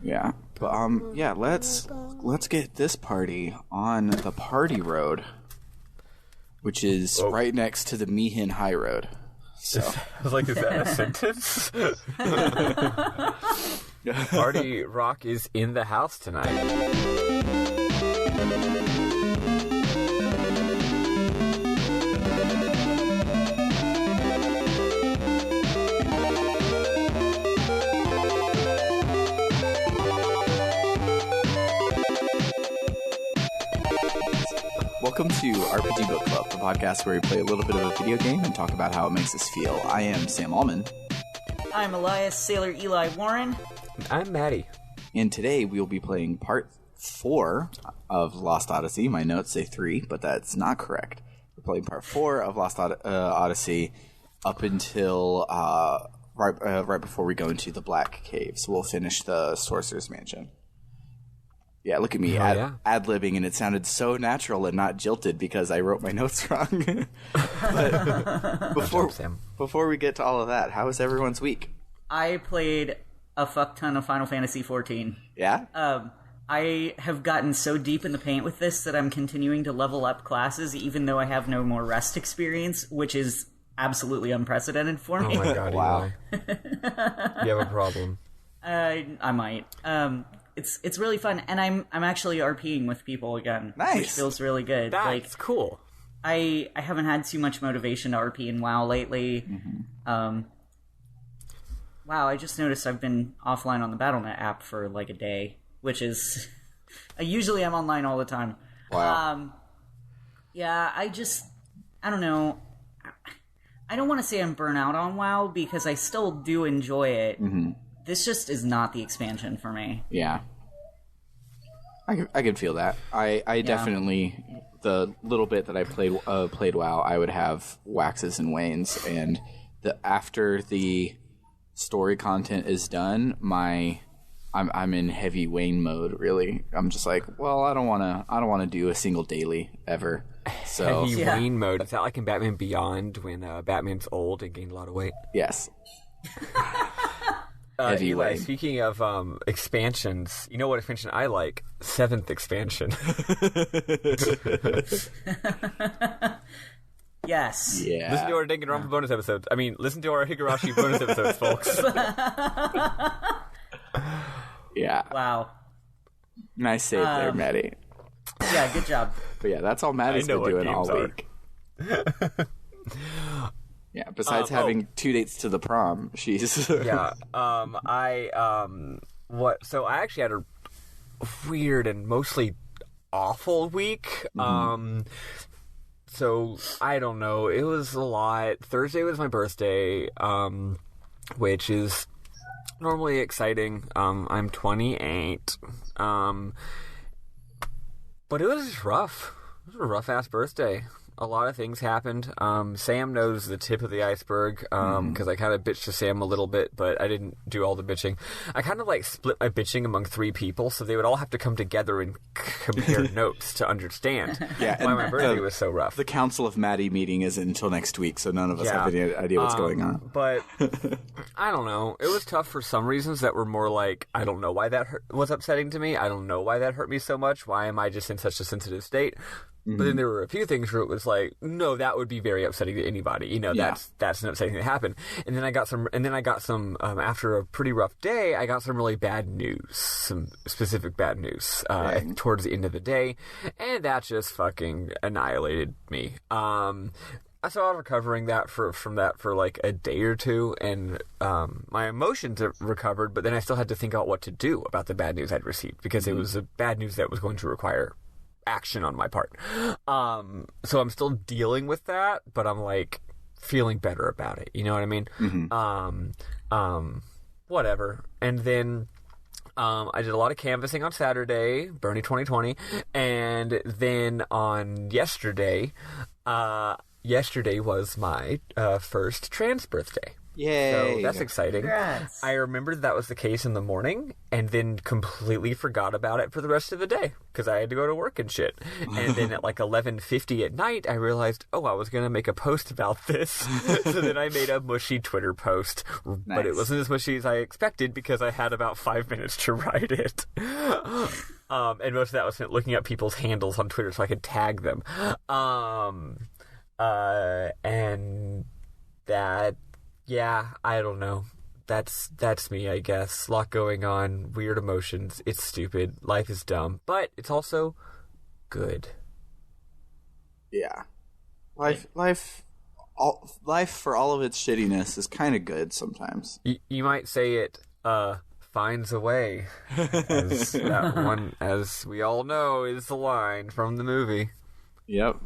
Yeah, but yeah, let's get this party on the party road, which is right next to the Meehan High Road. So, is that a sentence? Party rock is in the house tonight. Welcome to RPG Book Club, the podcast where we play a little bit of a video game and talk about how it makes us feel. I am Sam Allman. I'm Elias Sailor Eli Warren. I'm Maddie. And today we will be playing part 4 of Lost Odyssey. My notes say 3, but that's not correct. We're playing part 4 of Lost Odyssey up until right before we go into the Black Cave. So we'll finish the Sorceress Mansion. Yeah, look at me ad-libbing, and it sounded so natural and not jilted because I wrote my notes wrong. But before we get to all of that, how was everyone's week? I played a fuck ton of Final Fantasy XIV. Yeah? I have gotten so deep in the paint with this that I'm continuing to level up classes even though I have no more rest experience, which is absolutely unprecedented for me. Oh my god, wow. You have a problem. I might. It's really fun, and I'm actually RPing with people again, nice. Which feels really good. That's cool. I haven't had too much motivation to RP in WoW lately. Mm-hmm. Wow, I just noticed I've been offline on the Battle.net app for like a day, which is usually I'm online all the time. Wow. Yeah, I don't know. I don't want to say I'm burnt out on WoW because I still do enjoy it. Mm-hmm. This just is not the expansion for me. Yeah. I could feel that. I definitely, the little bit that I played WoW, I would have waxes and wanes, and after the story content is done, I'm in heavy wane mode, really. I'm just like, well, I don't want to do a single daily ever. So heavy wane mode. Is that like in Batman Beyond when Batman's old and gained a lot of weight? Yes. Eli, speaking of expansions, you know what expansion I like? 7th expansion. Yes. Yeah. Listen to our Danganronpa bonus episodes. I mean, listen to our Higurashi bonus episodes, folks. Yeah. Wow. Nice save there, Maddie. Yeah, good job. But yeah, that's all Maddie's been doing all week. Yeah, besides having 2 dates to the prom, she's... Yeah, so I actually had a weird and mostly awful week. Mm-hmm. So, I don't know, it was a lot. Thursday was my birthday, which is normally exciting. I'm 28, but it was just rough. It was a rough-ass birthday. A lot of things happened. Sam knows the tip of the iceberg because I kind of bitched to Sam a little bit, but I didn't do all the bitching. I kind of like split my bitching among 3 people, so they would all have to come together and compare notes to understand why my birthday was so rough. The Council of Maddie meeting isn't until next week, so none of us have any idea what's going on. But I don't know. It was tough for some reasons that were more like, I don't know why that was upsetting to me. I don't know why that hurt me so much. Why am I just in such a sensitive state? Mm-hmm. But then there were a few things where it was like, no, that would be very upsetting to anybody. You know, that's an upsetting thing that happened. And then I got some, after a pretty rough day, I got some really bad news, some specific bad news, towards the end of the day. And that just fucking annihilated me. So I was recovering from that for like a day or two, and my emotions have recovered, but then I still had to think about what to do about the bad news I'd received, because it was a bad news that was going to require action on my part. So I'm still dealing with that, but I'm like feeling better about it. You know what I mean? Mm-hmm. Whatever. And then I did a lot of canvassing on Saturday, Bernie 2020, and then on yesterday was my first trans birthday. Yay! So that's exciting. Congrats. I remembered that was the case in the morning, and then completely forgot about it for the rest of the day because I had to go to work and shit. And then at like 11:50 at night, I realized, I was going to make a post about this. So then I made a mushy Twitter post, but it wasn't as mushy as I expected because I had about 5 minutes to write it. And most of that was spent looking up people's handles on Twitter so I could tag them. And that. Yeah, I don't know. That's me, I guess. A lot going on, weird emotions. It's stupid. Life is dumb, but it's also good. Yeah, life for all of its shittiness is kind of good sometimes. You might say it finds a way, as that one, as we all know, is the line from the movie. Yep,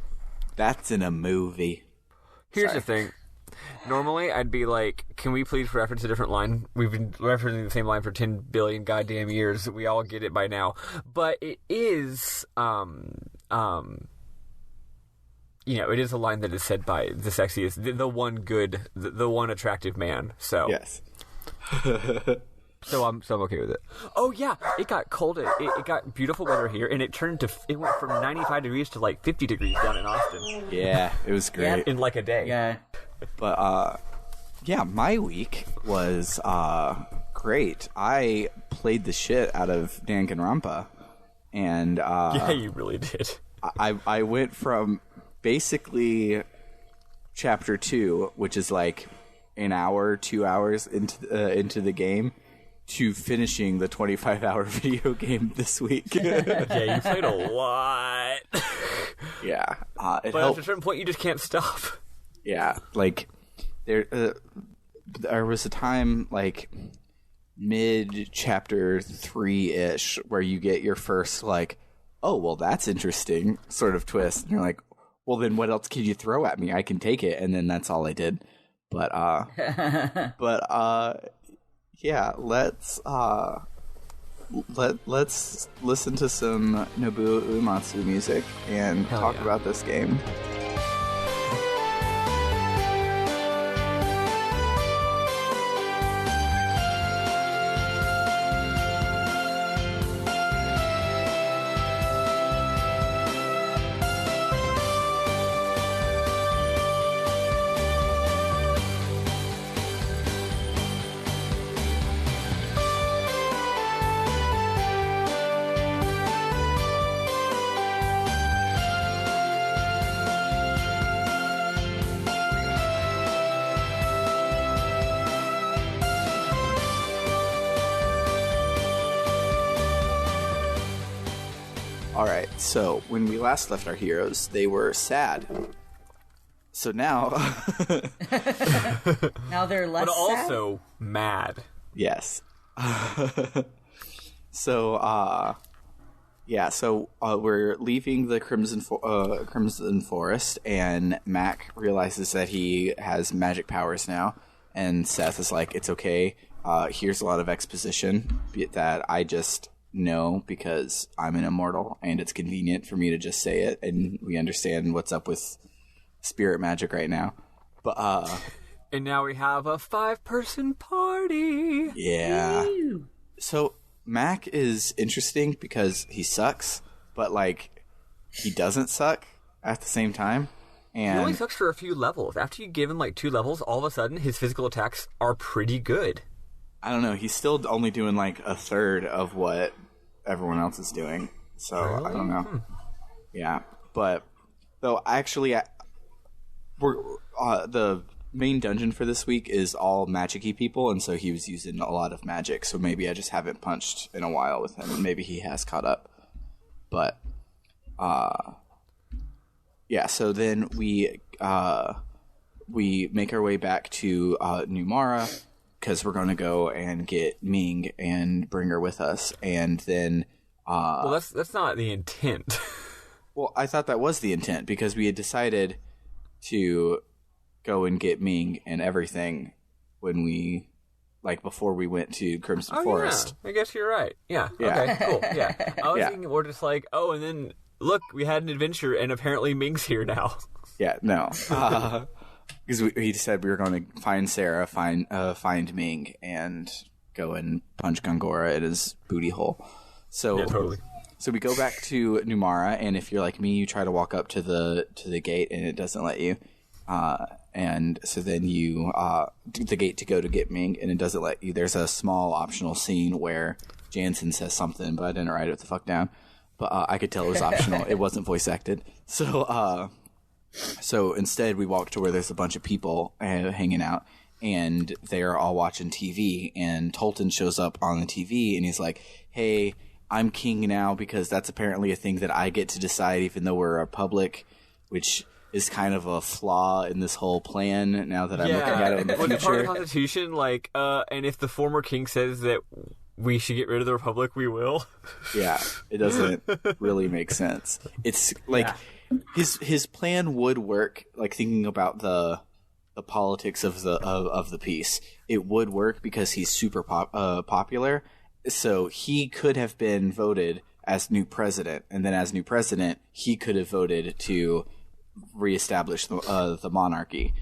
that's in a movie. Here's the thing. Normally, I'd be like, can we please reference a different line? We've been referencing the same line for 10 billion goddamn years. We all get it by now. But it is, it is a line that is said by the sexiest, the one good, the one attractive man. So yes. So I'm okay with it. Oh yeah, it got cold. It got beautiful weather here, and it went from 95 degrees to like 50 degrees down in Austin. Yeah, it was great. In like a day. Yeah. But my week was great. I played the shit out of Danganronpa, and yeah, you really did. I went from basically chapter 2, which is like an hour, 2 hours into the game, to finishing the 25-hour video game this week. Yeah, you played a lot. Yeah, but at a certain point, you just can't stop. Yeah, like there was a time like mid chapter 3-ish where you get your first like, oh well, that's interesting sort of twist, and you're like, well then what else can you throw at me? I can take it, and then that's all I did. But yeah, let's listen to some Nobuo Uematsu music and talk about this game. Alright, so when we last left our heroes, they were sad. So now... Now they're less but sad? also mad. Yes. So, we're leaving the Crimson Forest, and Mac realizes that he has magic powers now, and Seth is like, it's okay, here's a lot of exposition that I just know because I'm an immortal, and it's convenient for me to just say it, and we understand what's up with spirit magic right now. But, and now we have a 5-person party. Yeah. Ew. So Mac is interesting because he sucks, but like he doesn't suck at the same time. And He only sucks for a few levels. After you give him like 2 levels, all of a sudden his physical attacks are pretty good. I don't know. He's still only doing like a third of what everyone else is doing. So Really? I don't know. Yeah, but though actually, the main dungeon for this week is all magic-y people, and so he was using a lot of magic. So maybe I just haven't punched in a while with him, and maybe he has caught up. But yeah. So then we make our way back to New Mara, because we're going to go and get Ming and bring her with us, and then... well, that's not the intent. Well, I thought that was the intent, because we had decided to go and get Ming and everything when we... like, before we went to Crimson Forest. Yeah. I guess you're right. Yeah. Yeah. Okay, cool. Yeah. I was Yeah. thinking we're just like, oh, and then, look, we had an adventure, and apparently Ming's here now. Yeah, no. because he said we were going to find Sarah, find Ming, and go and punch Gongora at his booty hole. So Yeah, totally. So we go back to Numara, and if you're like me, you try to walk up to the gate, and it doesn't let you. And so then you do the gate to go to get Ming, and it doesn't let you. There's a small optional scene where Jansen says something, but I didn't write it the fuck down. But I could tell it was optional. It wasn't voice acted. So instead, we walk to where there's a bunch of people hanging out, and they're all watching TV. And Tolton shows up on the TV, and he's like, "Hey, I'm king now because that's apparently a thing that I get to decide, even though we're a republic," which is kind of a flaw in this whole plan. Now that I'm looking at it in the Well, the part of future, the Constitution, like, and if the former king says that we should get rid of the republic, we will. yeah, it doesn't really make sense. It's like his plan would work. Like thinking about the politics of the piece, it would work because he's super popular. So he could have been voted as new president, and then as new president, he could have voted to reestablish the monarchy.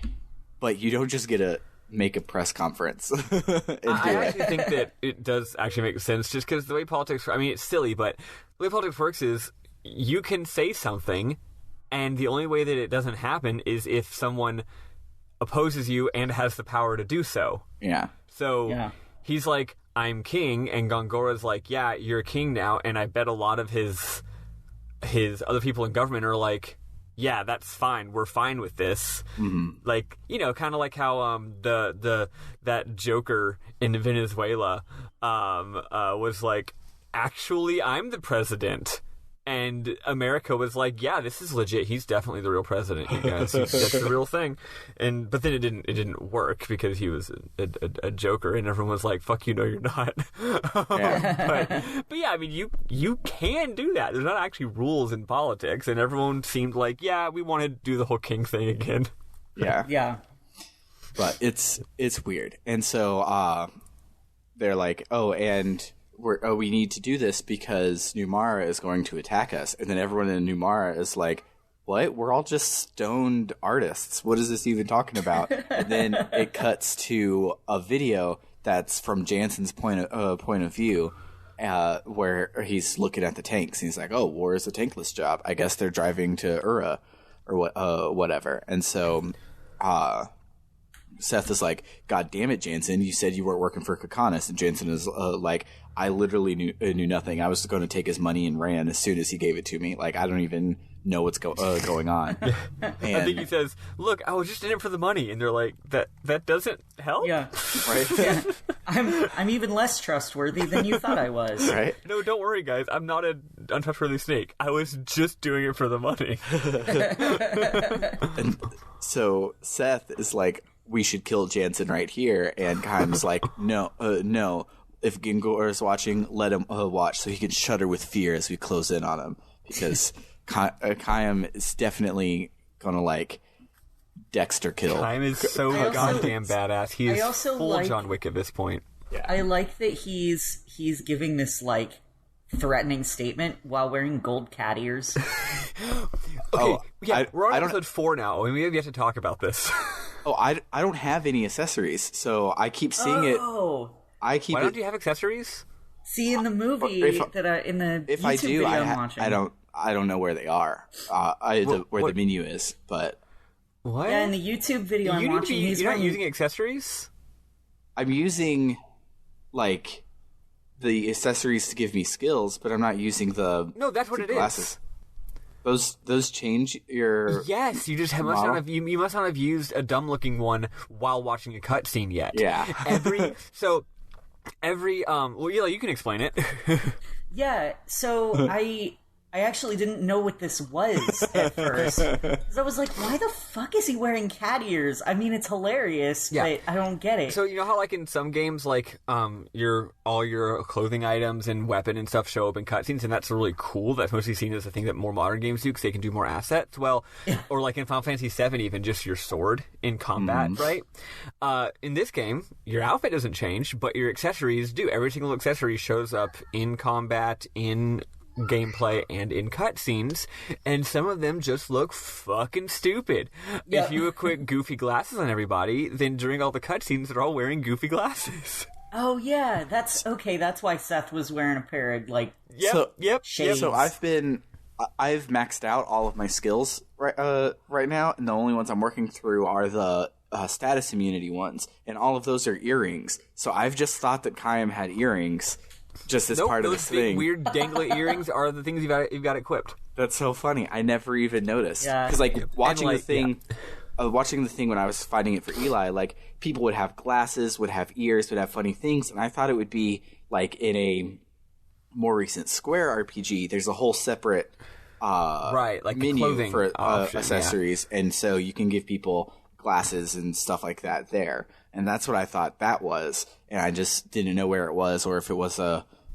But you don't just get to make a press conference and do I it. actually think that it does actually make sense, just because the way politics, I mean, it's silly, but the way politics works is you can say something, and the only way that it doesn't happen is if someone opposes you and has the power to do so. Yeah. So he's like, "I'm king," and Gongora's like, "Yeah, you're king now," and I bet a lot of his other people in government are like, "Yeah, that's fine. We're fine with this." Mm-hmm. Like, you know, kind of like how that Joker in Venezuela was like, "Actually, I'm the president." And America was like, "Yeah, this is legit. He's definitely the real president, you guys. That's the real thing." But then it didn't work because he was a joker, and everyone was like, "Fuck you, no, you're not." But yeah, I mean, you can do that. There's not actually rules in politics, and everyone seemed like, "Yeah, we want to do the whole king thing again." Yeah. But it's weird, and so they're like, "Oh, and we need to do this because Numara is going to attack us," and then everyone in Numara is like, "What? We're all just stoned artists. What is this even talking about?" And then it cuts to a video that's from Jansen's point of view, where he's looking at the tanks, and he's like, "Oh, war is a tankless job. I guess they're driving to Ura or whatever." And so Seth is like, "God damn it, Jansen, you said you weren't working for Kakanis." And Jansen is like, "I literally knew nothing. I was going to take his money and ran as soon as he gave it to me. Like, I don't even know what's going on." And I think he says, "Look, I was just in it for the money," and they're like, "That doesn't help." Yeah. right? Yeah. I'm even less trustworthy than you thought I was. Right? No, don't worry, guys. I'm not an untrustworthy snake. I was just doing it for the money. And so Seth is like, "We should kill Jansen right here," and Chaim's like, no. If Gingor is watching, let him watch so he can shudder with fear as we close in on him, because Chaim is definitely gonna like Dexter kill. Chaim is so goddamn badass. He is full like, John Wick at this point. I like that he's giving this like threatening statement while wearing gold cat ears. Okay, we're on I don't- episode 4 now, and we have yet to talk about this. I don't have any accessories, so I keep seeing it. Oh. I keep Why it. don't you have accessories? See, in the movie if in the If YouTube I do, video I'm watching, I don't know where they are. Where the menu is, but What? yeah, in the YouTube video I'm watching, he's you're not wearing using accessories? I'm using like the accessories to give me skills, but I'm not using the No, that's what it glasses. is. Those change your Yes, you just must model? not have you must not have used a dumb looking one while watching a cutscene yet. Yeah. Well, yeah, you can explain it. Yeah, so I actually didn't know what this was at first. 'Cause I was like, why the fuck is he wearing cat ears? I mean, it's hilarious, but I don't get it. So you know how like in some games, like all your clothing items and weapon and stuff show up in cutscenes, and that's really cool. That's mostly seen as a thing that more modern games do because they can do more assets. Well, or like in Final Fantasy VII, even just your sword in combat, right? In this game, your outfit doesn't change, but your accessories do. Every single accessory shows up in combat in gameplay and in cutscenes, and some of them just look fucking stupid. Yeah. If you equip goofy glasses on everybody, then during all the cutscenes, they're all wearing goofy glasses. Oh yeah, that's okay. That's why Seth was wearing a pair of like shades. So I've maxed out all of my skills right now, and the only ones I'm working through are the status immunity ones, and all of those are earrings. So I've just thought that Kayam had earrings, just as part of this thing. Those weird dangly earrings are the things you've got equipped. That's so funny. I never even noticed. Yeah. Because watching like, the thing. Watching the thing when I was finding it for Eli, like, people would have glasses, would have ears, would have funny things, and I thought it would be, like, in a more recent Square RPG, there's a whole separate like menu for option, accessories, and so you can give people glasses and stuff like that there. And that's what I thought that was, and I just didn't know where it was, or if it was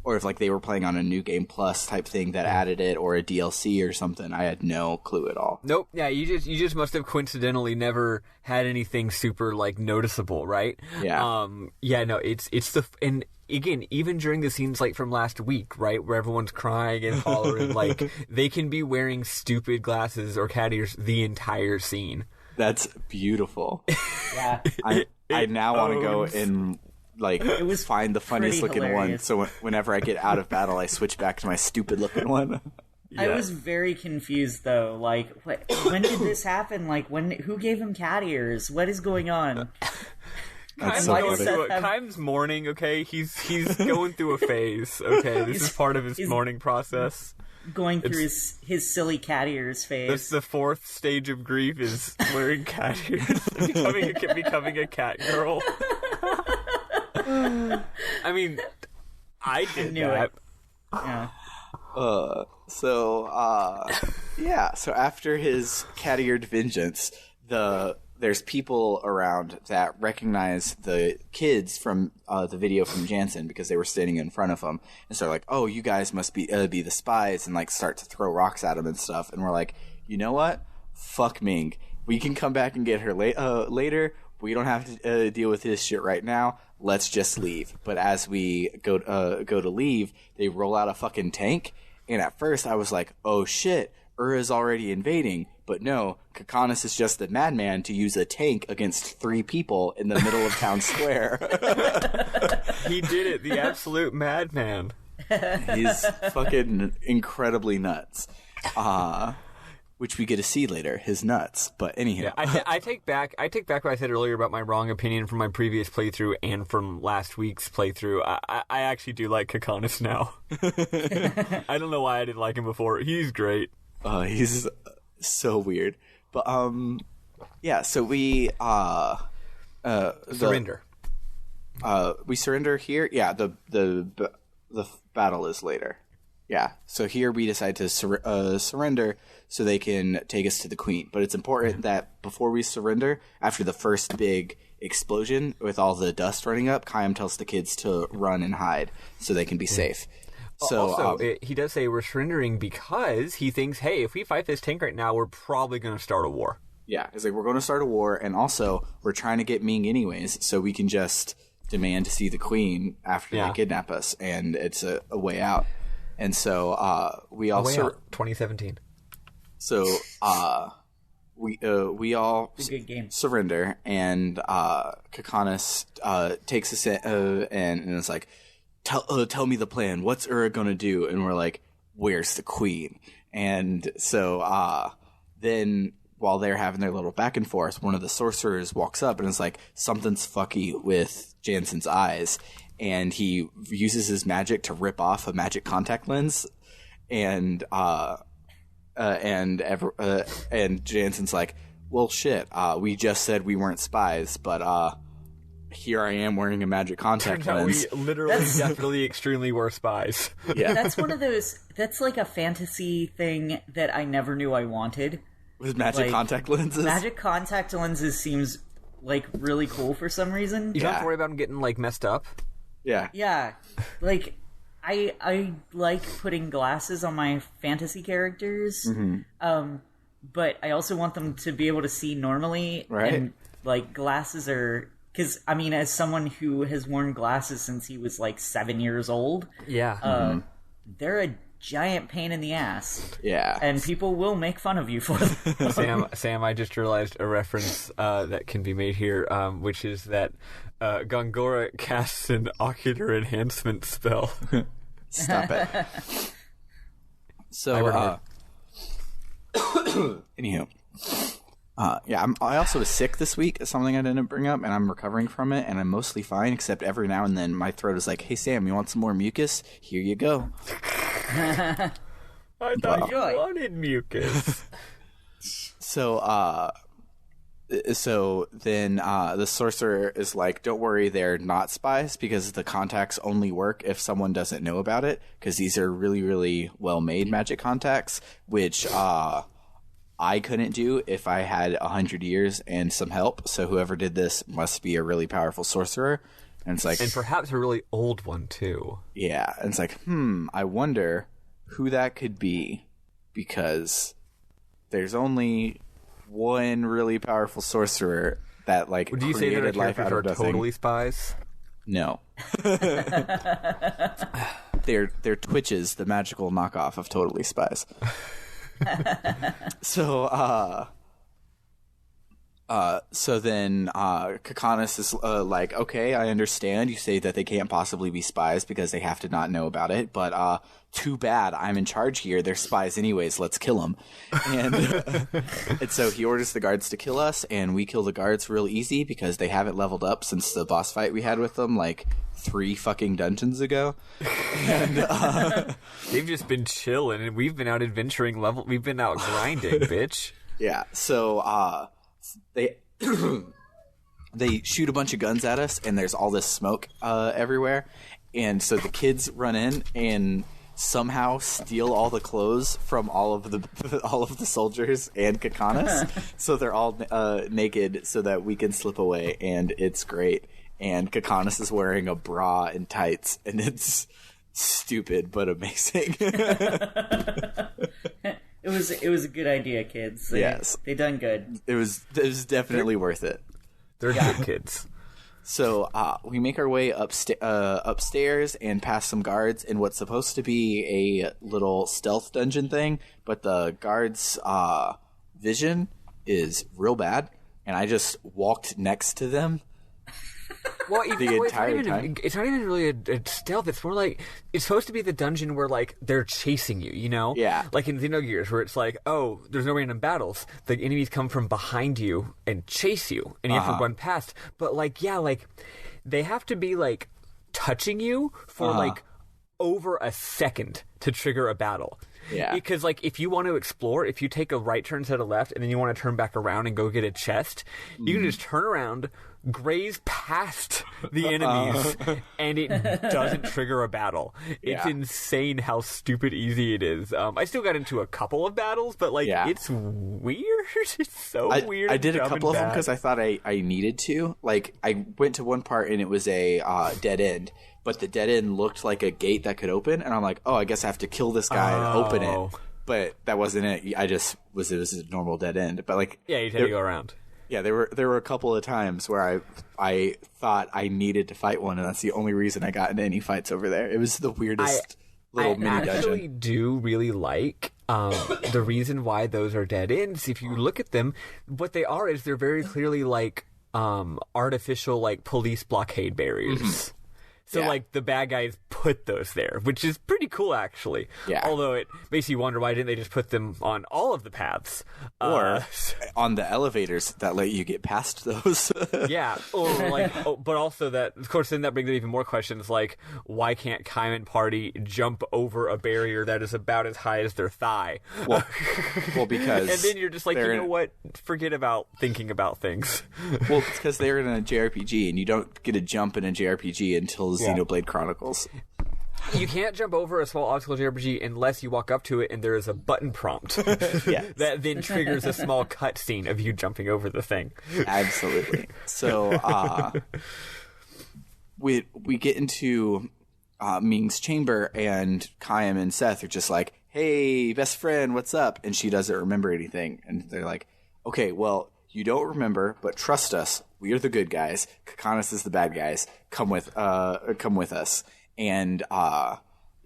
or if like they were playing on a New Game Plus type thing that added it, or a DLC or something. I had no clue at all. Nope. Yeah, you just must have coincidentally never had anything super like noticeable, right? Yeah. No, it's the and again, even during the scenes like from last week, right, where everyone's crying and hollering, like they can be wearing stupid glasses or cat ears the entire scene. That's beautiful. Yeah. I now want to go and like find the funniest looking hilarious. one. So whenever I get out of battle, I switch back to my stupid looking one. I was very confused though. Like, when did this happen? Like, who gave him cat ears? What is going on? That's Why so does funny. Seth have- Kime's mourning, okay? He's going through a phase, okay? This is part of his he's- mourning process. Going through his silly cat ears phase. That's the fourth stage of grief is wearing cat ears, becoming a cat girl. I mean, I did knew that. it. Yeah. So after his cat-eared vengeance, there's people around that recognize the kids from the video from Jansen because they were standing in front of him, and so they're like, "Oh, you guys must be the spies," and like start to throw rocks at him and stuff. And we're like, "You know what? Fuck Ming. We can come back and get her later. We don't have to deal with this shit right now. Let's just leave." But as we go to leave, they roll out a fucking tank, and at first I was like, "Oh shit, Ura's already invading." But no, Kakanis is just the madman to use a tank against 3 people in the middle of town square. He did it, the absolute madman. He's fucking incredibly nuts. Which we get to see later, his nuts. But anyhow. Yeah, I take back what I said earlier about my wrong opinion from my previous playthrough and from last week's playthrough. I actually do like Kakanis now. I don't know why I didn't like him before. He's great. He's so weird. But so we Surrender. We surrender here. Yeah, the battle is later. Yeah, so here we decide to surrender so they can take us to the queen. But it's important that before we surrender, after the first big explosion with all the dust running up, Kayam tells the kids to run and hide so they can be safe. So also, he does say we're surrendering because he thinks, hey, if we fight this tank right now, we're probably going to start a war. Yeah, he's like, we're going to start a war, and also we're trying to get Ming anyways, so we can just demand to see the queen after they kidnap us, and it's a way out. And so we all 2017. So we all good game. surrender, and Kakanis takes us in, and it's like, tell me the plan. What's Ura gonna do? And we're like, where's the queen? And so then while they're having their little back and forth, one of the sorcerers walks up and is like, something's fucky with Jansen's eyes. And he uses his magic to rip off a magic contact lens, and Jansen's like, "Well, shit. We just said we weren't spies, but here I am wearing a magic contact lens." We literally, definitely, extremely were spies. Yeah, That's one of those. That's like a fantasy thing that I never knew I wanted. with magic contact lenses. Magic contact lenses seems like really cool for some reason. You don't have to worry about them getting like messed up. Yeah, Yeah, like I like putting glasses on my fantasy characters, but I also want them to be able to see normally. Right. And like glasses are, because I mean, as someone who has worn glasses since he was like 7 years old, Yeah. they're a giant pain in the ass. Yeah. And people will make fun of you for them. Sam, I just realized a reference that can be made here, which is that Gongora casts an ocular enhancement spell. Stop it. So, anywho. I also was sick this week. It's something I didn't bring up, and I'm recovering from it, and I'm mostly fine, except every now and then my throat is like, hey, Sam, you want some more mucus? Here you go. I thought you wanted mucus. So then the sorcerer is like, don't worry, they're not spies, because the contacts only work if someone doesn't know about it, because these are really, really well-made magic contacts, which I couldn't do if I had 100 years and some help, so whoever did this must be a really powerful sorcerer. And it's like, and perhaps a really old one, too. Yeah, and it's like, I wonder who that could be, because there's only one really powerful sorcerer that, like, would you say that our characters are totally spies? No. They're Twitches, the magical knockoff of Totally Spies. So then Kakanis is like, okay, I understand. You say that they can't possibly be spies because they have to not know about it, but too bad. I'm in charge here. They're spies anyways. Let's kill them. And, and so he orders the guards to kill us, and we kill the guards real easy because they haven't leveled up since the boss fight we had with them, like 3 fucking dungeons ago. And they've just been chilling, and we've been out adventuring we've been out grinding, bitch. Yeah. So they shoot a bunch of guns at us, and there's all this smoke everywhere. And so the kids run in and somehow steal all the clothes from all of the soldiers and Kakanis. So they're all naked so that we can slip away, and it's great. And Kakanis is wearing a bra and tights, and it's stupid but amazing. It was a good idea, kids. Yes. They done good. It was definitely worth it. They're good kids. So we make our way upstairs and past some guards in what's supposed to be a little stealth dungeon thing, but the guards' vision is real bad, and I just walked next to them. Well, entire time. It's not even really a stealth. It's more like it's supposed to be the dungeon where like they're chasing you. You know, Yeah. Like in Xenogears, where it's like, oh, there's no random battles. The enemies come from behind you and chase you, and you have to run past. But like, yeah, like they have to be like touching you for like over a second to trigger a battle. Yeah. Because, like, if you want to explore, if you take a right turn instead of left, and then you want to turn back around and go get a chest, you can just turn around, graze past the enemies, and it doesn't trigger a battle. It's insane how stupid easy it is. I still got into a couple of battles, but, like, it's weird. It's so weird. I did a couple of them because I thought I needed to. Like, I went to one part, and it was a dead end. But the dead end looked like a gate that could open, and I'm like, oh, I guess I have to kill this guy and open it. But that wasn't it. It was a normal dead end. But like, yeah, you had to go around. Yeah, there were a couple of times where I thought I needed to fight one, and that's the only reason I got into any fights over there. It was the weirdest little mini dungeon. I actually do really like the reason why those are dead ends. If you look at them, what they are is they're very clearly like artificial like police blockade barriers. Mm-hmm. So, like, the bad guys put those there, which is pretty cool, actually. Yeah. Although it makes you wonder, why didn't they just put them on all of the paths? Or on the elevators that let you get past those. Yeah. Or, like, but also that, of course, then that brings up even more questions, like, why can't Kaiman Party jump over a barrier that is about as high as their thigh? Well because... And then you're just like, you know what? Forget about thinking about things. Well, it's because they're in a JRPG, and you don't get a jump in a JRPG until Xenoblade Chronicles. You can't jump over a small obstacle JRPG unless you walk up to it and there is a button prompt that then triggers a small cutscene of you jumping over the thing. Absolutely. So we get into Ming's chamber, and Kayam and Seth are just like, hey, best friend, what's up? And she doesn't remember anything. And they're like, okay, well, you don't remember, but trust us. We are the good guys. Kakanis is the bad guys. Come with us. And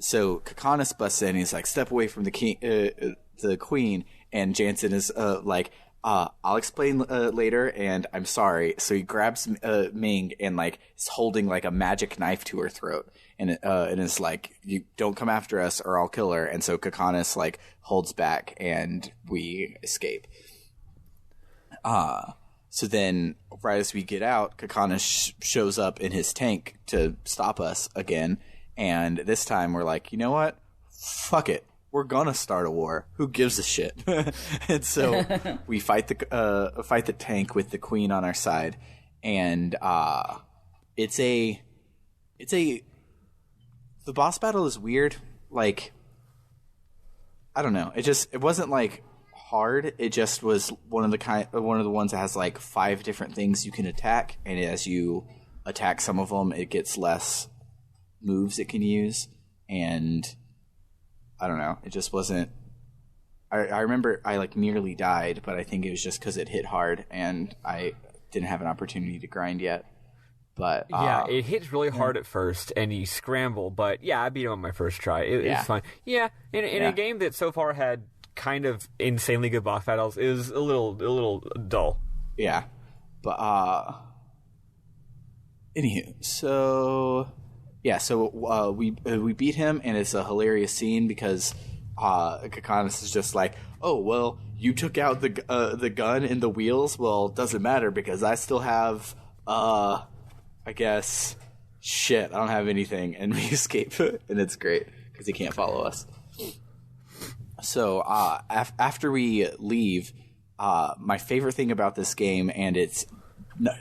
so Kakanis busts in. He's like, "Step away from the queen." And Jansen is like, "I'll explain later." And I'm sorry. So he grabs Ming and like is holding like a magic knife to her throat, and is like, "You don't come after us, or I'll kill her." And so Kakanis like holds back, and we escape. So then, right as we get out, Kakanis shows up in his tank to stop us again. And this time we're like, you know what? Fuck it. We're gonna start a war. Who gives a shit? And so we fight the tank with the queen on our side. And the boss battle is weird. Like, I don't know. It wasn't like hard. It just was one of the ones that has like 5 different things you can attack, and as you attack some of them, it gets less moves it can use. And I don't know. It just wasn't. I remember I like nearly died, but I think it was just because it hit hard, and I didn't have an opportunity to grind yet. But yeah, it hits really hard at first, and you scramble. But yeah, I beat him on my first try. It's fine. Yeah, in a game that so far had kind of insanely good boss battles, is a little dull. Yeah, but anywho, so yeah, so we beat him, and it's a hilarious scene because Kakanis is just like, "Oh well, you took out the gun and the wheels. Well, doesn't matter because I still have I guess shit. I don't have anything," and we escape, and it's great because he can't follow us. So after we leave, my favorite thing about this game, and it's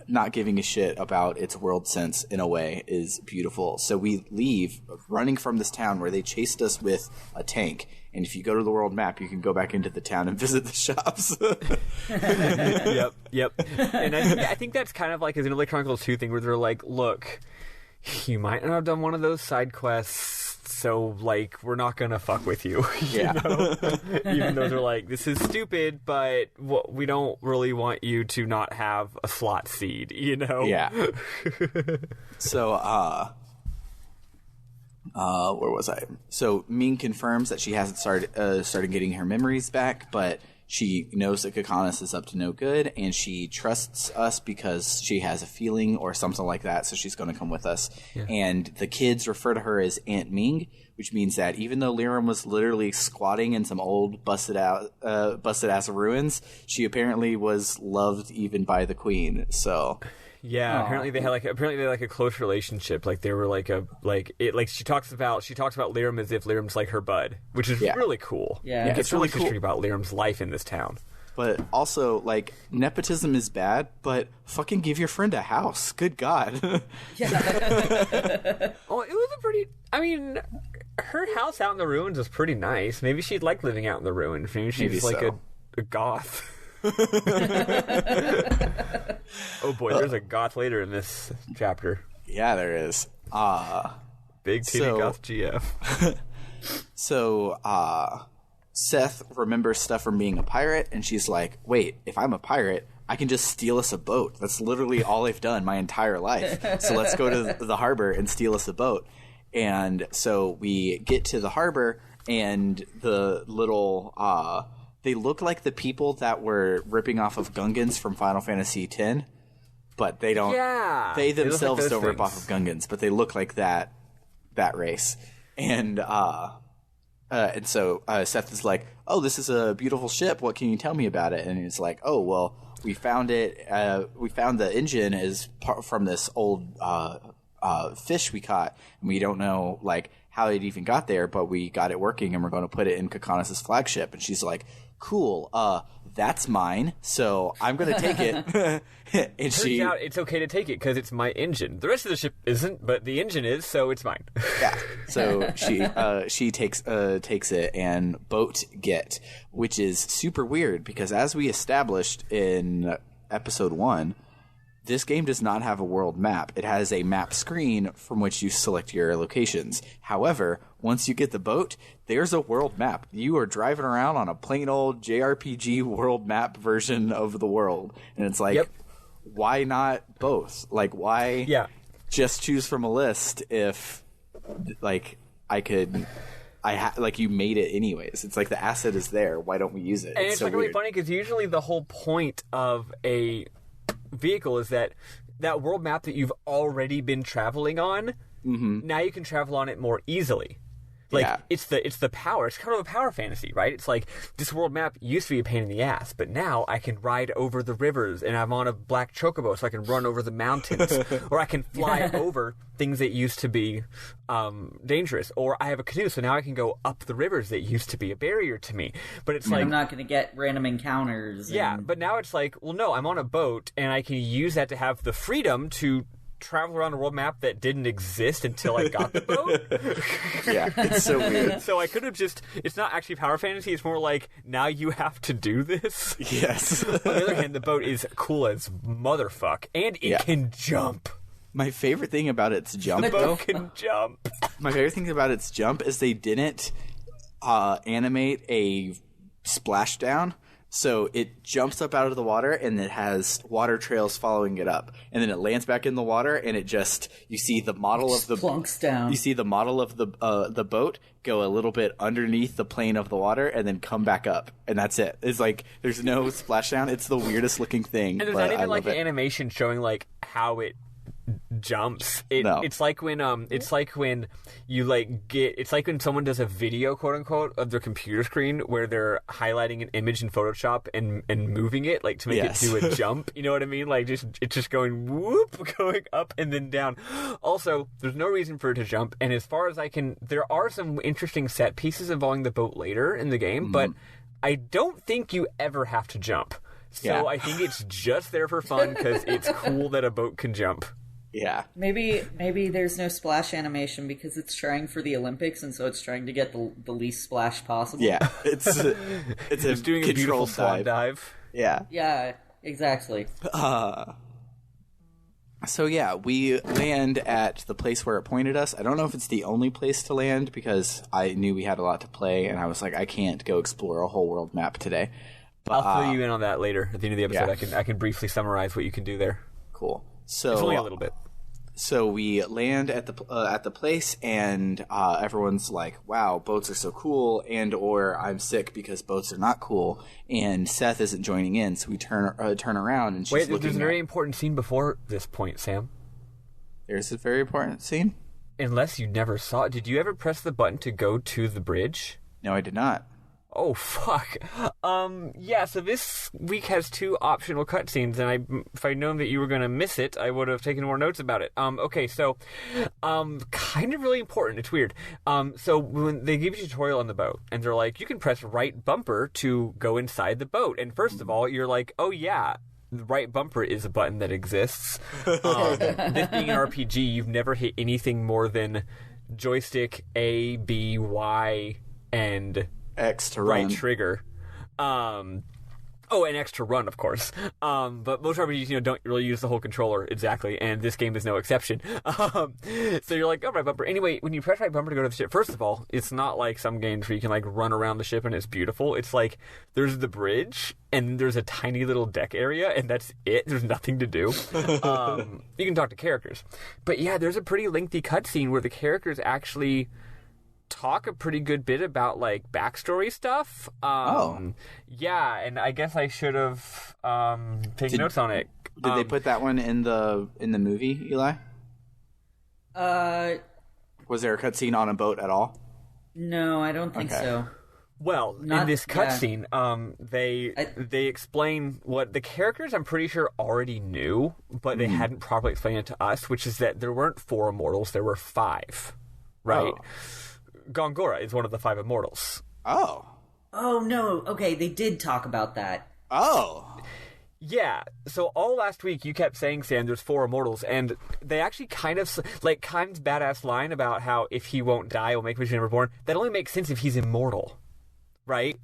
not giving a shit about its world sense in a way, is beautiful. So we leave running from this town where they chased us with a tank. And if you go to the world map, you can go back into the town and visit the shops. Yep. And I think that's kind of like an Xenoblade Chronicles 2 thing where they're like, look, you might not have done one of those side quests, so, like, we're not gonna fuck with you. Yeah. Know? Even though they're like, this is stupid, but we don't really want you to not have a slot seed, you know? Yeah. So, where was I? So, Ming confirms that she hasn't started getting her memories back, but she knows that Kakanis is up to no good, and she trusts us because she has a feeling or something like that, so she's going to come with us. Yeah. And the kids refer to her as Aunt Ming, which means that even though Liram was literally squatting in some old busted-ass ruins, she apparently was loved even by the queen, so... Yeah, apparently they had a close relationship. Like they were she talks about Liram as if Liram's like her bud, which is really cool. Yeah, it's really cool about Liram's life in this town. But also, like, nepotism is bad, but fucking give your friend a house. Good God. Yeah. Well, it was her house out in the ruins was pretty nice. Maybe she'd like living out in the ruins. Maybe she's like a goth. Oh boy, there's a goth later in this chapter. Yeah, there is. Big titty goth GF. So, Seth remembers stuff from being a pirate, and she's like, wait, if I'm a pirate, I can just steal us a boat. That's literally all I've done my entire life. So let's go to the harbor and steal us a boat. And so we get to the harbor, and the little... they look like the people that were ripping off of Gungans from Final Fantasy X, but they don't. Yeah, they themselves don't rip off of Gungans, but they look like that race. And so Seth is like, "Oh, this is a beautiful ship. What can you tell me about it?" And he's like, "Oh, well, we found it. We found the engine is from this old fish we caught, and we don't know like how it even got there, but we got it working, and we're going to put it in Kakanis' flagship." And she's like, "Cool, that's mine, so I'm gonna take it." And turns out it's okay to take it because it's my engine. The rest of the ship isn't, but the engine is, so it's mine. Yeah. So she takes it and boat get, which is super weird because as we established in episode 1, this game does not have a world map. It has a map screen from which you select your locations. However, once you get the boat, there's a world map. You are driving around on a plain old JRPG world map version of the world. And it's like, why not both? Like, why just choose from a list if, like, like you made it anyways. It's like the asset is there. Why don't we use it? And it's so like weird. really funny because usually the whole point of a vehicle is that world map that you've already been traveling on, now you can travel on it more easily. Like, Yeah. it's the power. It's kind of a power fantasy, right? It's like, this world map used to be a pain in the ass, but now I can ride over the rivers, and I'm on a black chocobo, so I can run over the mountains. Or I can fly over things that used to be dangerous. Or I have a canoe, so now I can go up the rivers that used to be a barrier to me. But it's like... I'm not going to get random encounters. Yeah, and- but now it's like, well, no, I'm on a boat, and I can use that to have the freedom to travel around a world map that didn't exist until I got the boat. Yeah, it's so weird. So I could have just... It's not actually power fantasy. It's more like, now you have to do this. Yes. On the other hand, the boat is cool as motherfuck, and it can jump. My favorite thing about its jump, The though, boat can jump. my favorite thing about its jump is they didn't animate a splashdown. So it jumps up out of the water, and it has water trails following it up, and then it lands back in the water, and it just you see the model of the plunks down. You see the model of the boat go a little bit underneath the plane of the water, and then come back up, and that's it. It's like there's no splashdown. It's the weirdest looking thing. And there's but not I even like love an it. animation showing like how it jumps. No. It's like when you like get, it's like when someone does a video, quote unquote, of their computer screen where they're highlighting an image in Photoshop and moving it like to make Yes. it do a jump. You know what I mean? Like it's just going whoop, going up and then down. Also, there's no reason for it to jump. And as far as I can, there are some interesting set pieces involving the boat later in the game, but I don't think you ever have to jump. So Yeah. I think it's just there for fun because it's cool that a boat can jump. Yeah. Maybe there's no splash animation because it's trying for the Olympics, and so it's trying to get the least splash possible. Yeah. It's a It's doing a beautiful controlled swan dive. Yeah. Yeah, exactly. So yeah, we land at the place where it pointed us. I don't know if it's the only place to land because I knew we had a lot to play, and I was like, I can't go explore a whole world map today. But, I'll fill you in on that later at the end of the episode. yeah. I can briefly summarize what you can do there. Cool. So It's only a little bit. So we land at the place, and everyone's like, "Wow, boats are so cool," and or "I'm sick because boats are not cool." And Seth isn't joining in, so we turn around, and she's Wait, looking. there's a very important scene before this point, Sam. There's a very important scene. Unless you never saw it, did you ever press the button to go to the bridge? No, I did not. Oh fuck. Yeah. So this week has two optional cutscenes, and if I'd known that you were going to miss it, I would have taken more notes about it. Okay. So, kind of really important. It's weird. So when they give you a tutorial on the boat, and they're like, you can press right bumper to go inside the boat, and first of all, you're like, oh yeah. The right bumper is a button that exists. This being an RPG, you've never hit anything more than joystick A, B, Y, and X to right run. trigger. And X to run, of course. But most RPGs, don't really use the whole controller exactly, and this game is no exception. So you're like, oh, right bumper. Anyway, when you press right bumper to go to the ship, first of all, it's not like some games where you can like run around the ship and it's beautiful. It's like there's the bridge and there's a tiny little deck area, and that's it. There's nothing to do. You can talk to characters, but yeah, there's a pretty lengthy cutscene where the characters actually talk a pretty good bit about like backstory stuff. Yeah, and I guess I should have taken notes on it. Did they put that one in the movie, Eli? Was there a cutscene on a boat at all? No, I don't think Okay. so. Well, in this cutscene, they explain what the characters I'm pretty sure already knew, but they hadn't properly explained it to us, which is that there weren't 4 immortals, there were 5. Right? Oh. Gongora is one of the 5 immortals. Oh. Oh no. Okay, they did talk about that. Oh. Yeah, so all last week you kept saying, Sam, there's 4 immortals, and they actually kind of, like, Kaim's badass line about how if he won't die, will make him reborn, that only makes sense if he's immortal, right?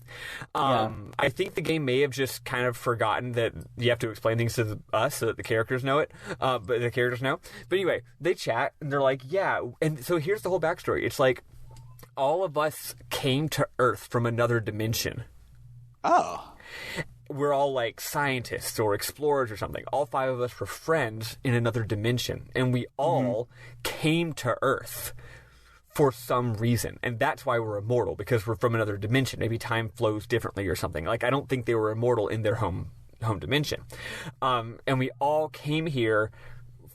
I think the game may have just kind of forgotten that you have to explain things to us so that the characters know it, but the characters know. But anyway, they chat, and they're like, yeah, and so here's the whole backstory. It's like, all of us came to Earth from another dimension. Oh. We're all like scientists or explorers or something. All 5 of us were friends in another dimension, and we all came to Earth for some reason. And that's why we're immortal, because we're from another dimension. Maybe time flows differently or something. Like, I don't think they were immortal in their home dimension. And we all came here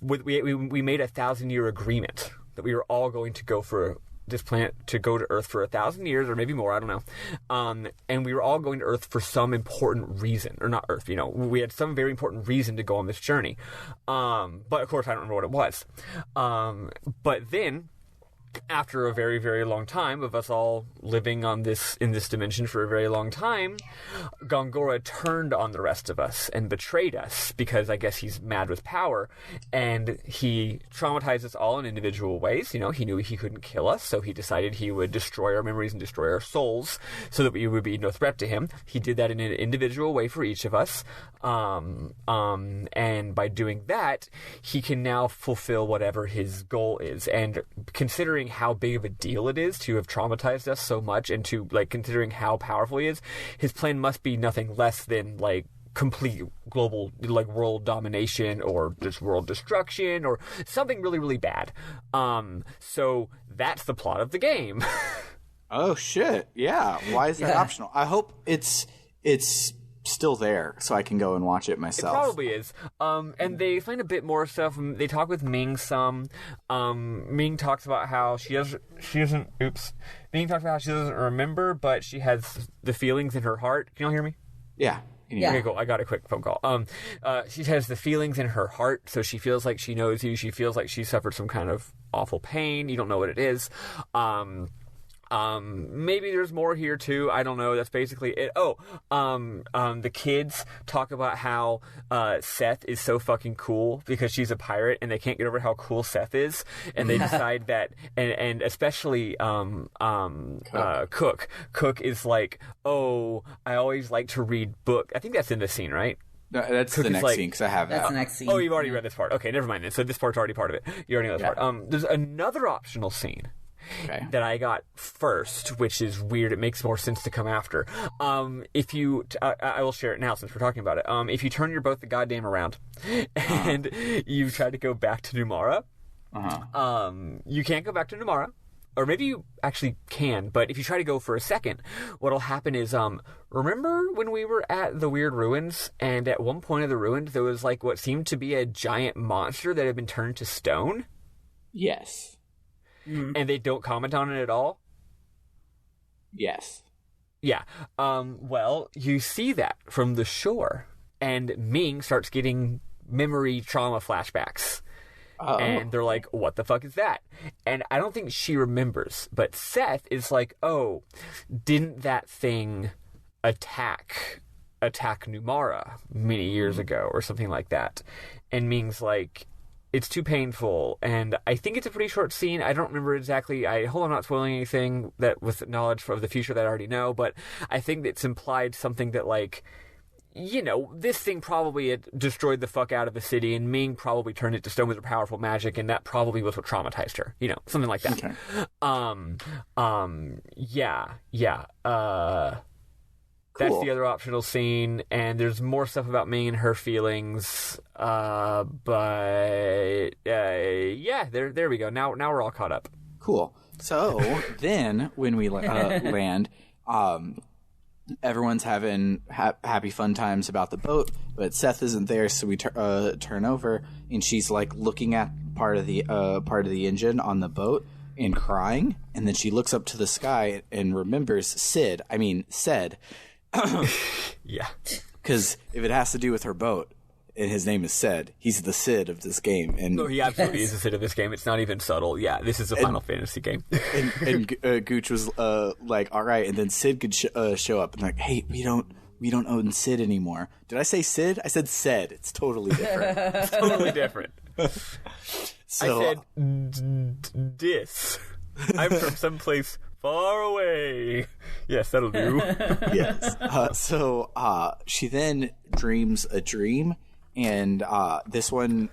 we made a 1,000-year agreement that we were all going to go for this planet, to go to Earth for 1,000 years or maybe more, I don't know. And we were all going to Earth for some important reason, or not Earth, we had some very important reason to go on this journey. But of course I don't remember what it was. But then, after a very, very long time of us all living in this dimension for a very long time, Gongora turned on the rest of us and betrayed us, because I guess he's mad with power, and he traumatized us all in individual ways. He knew he couldn't kill us, so he decided he would destroy our memories and destroy our souls so that we would be no threat to him. He did that in an individual way for each of us, and by doing that, he can now fulfill whatever his goal is. And considering how big of a deal it is to have traumatized us so much, and to considering how powerful he is, his plan must be nothing less than complete global world domination, or just world destruction, or something really, really bad. So that's the plot of the game. Oh shit. Yeah. Why is that optional? I hope it's still there so I can go and watch it myself. It probably is. And they find a bit more stuff. They talk with Ming some. Ming talks about how she doesn't Ming talks about how she doesn't remember, but she has the feelings in her heart. Can you all hear me? Yeah. Okay, cool. I got a quick phone call. She has the feelings in her heart, so she feels like she knows you. She feels like she suffered some kind of awful pain. You don't know what it is. Maybe there's more here too. I don't know. That's basically it. The kids talk about how Seth is so fucking cool because she's a pirate, and they can't get over how cool Seth is, and they decide that, and especially Cook. Cook is like, oh, I always like to read book. I think that's in this scene, right? No, that's the next scene, because I have that. That's the next scene. Oh, you've already read this part. Okay, never mind then. So this part's already part of it. You already know this part. There's another optional scene. Okay. That I got first, which is weird. It makes more sense to come after. If you, I will share it now since we're talking about it. If you turn your boat the goddamn around, and you try to go back to Numara, you can't go back to Numara, or maybe you actually can. But if you try to go for a second, what'll happen is, remember when we were at the weird ruins, and at one point of the ruins there was what seemed to be a giant monster that had been turned to stone? Yes. And they don't comment on it at all? Yes. Yeah. Well, you see that from the shore, and Ming starts getting memory trauma flashbacks. Oh. And they're like, what the fuck is that? And I don't think she remembers, but Seth is like, oh, didn't that thing attack Numara many years ago or something like that? And Ming's like, it's too painful, and I think it's a pretty short scene. I don't remember exactly. I hope I'm not spoiling anything that with knowledge of the future that I already know, but I think it's implied something that, this thing probably had destroyed the fuck out of the city, and Ming probably turned it to stone with her powerful magic, and that probably was what traumatized her. Something like that. Okay. That's Cool. the other optional scene, and there's more stuff about Ming and her feelings. There we go. Now we're all caught up. Cool. So then, when we land, everyone's having happy fun times about the boat, but Seth isn't there, so we turn over, and she's looking at part of the engine on the boat and crying, and then she looks up to the sky and remembers Said. Yeah. Because if it has to do with her boat, and his name is Said, he's the Sid of this game. And no, he absolutely is the Sid of this game. It's not even subtle. Yeah, this is a Final Fantasy game. and Gooch was like, all right, and then Sid could show up and hey, we don't own Sid anymore. Did I say Sid? I said Said. It's totally different. It's totally different. So, I said dis. I'm from someplace far away. Yes, that'll do. Yes. So she then dreams a dream, and this one,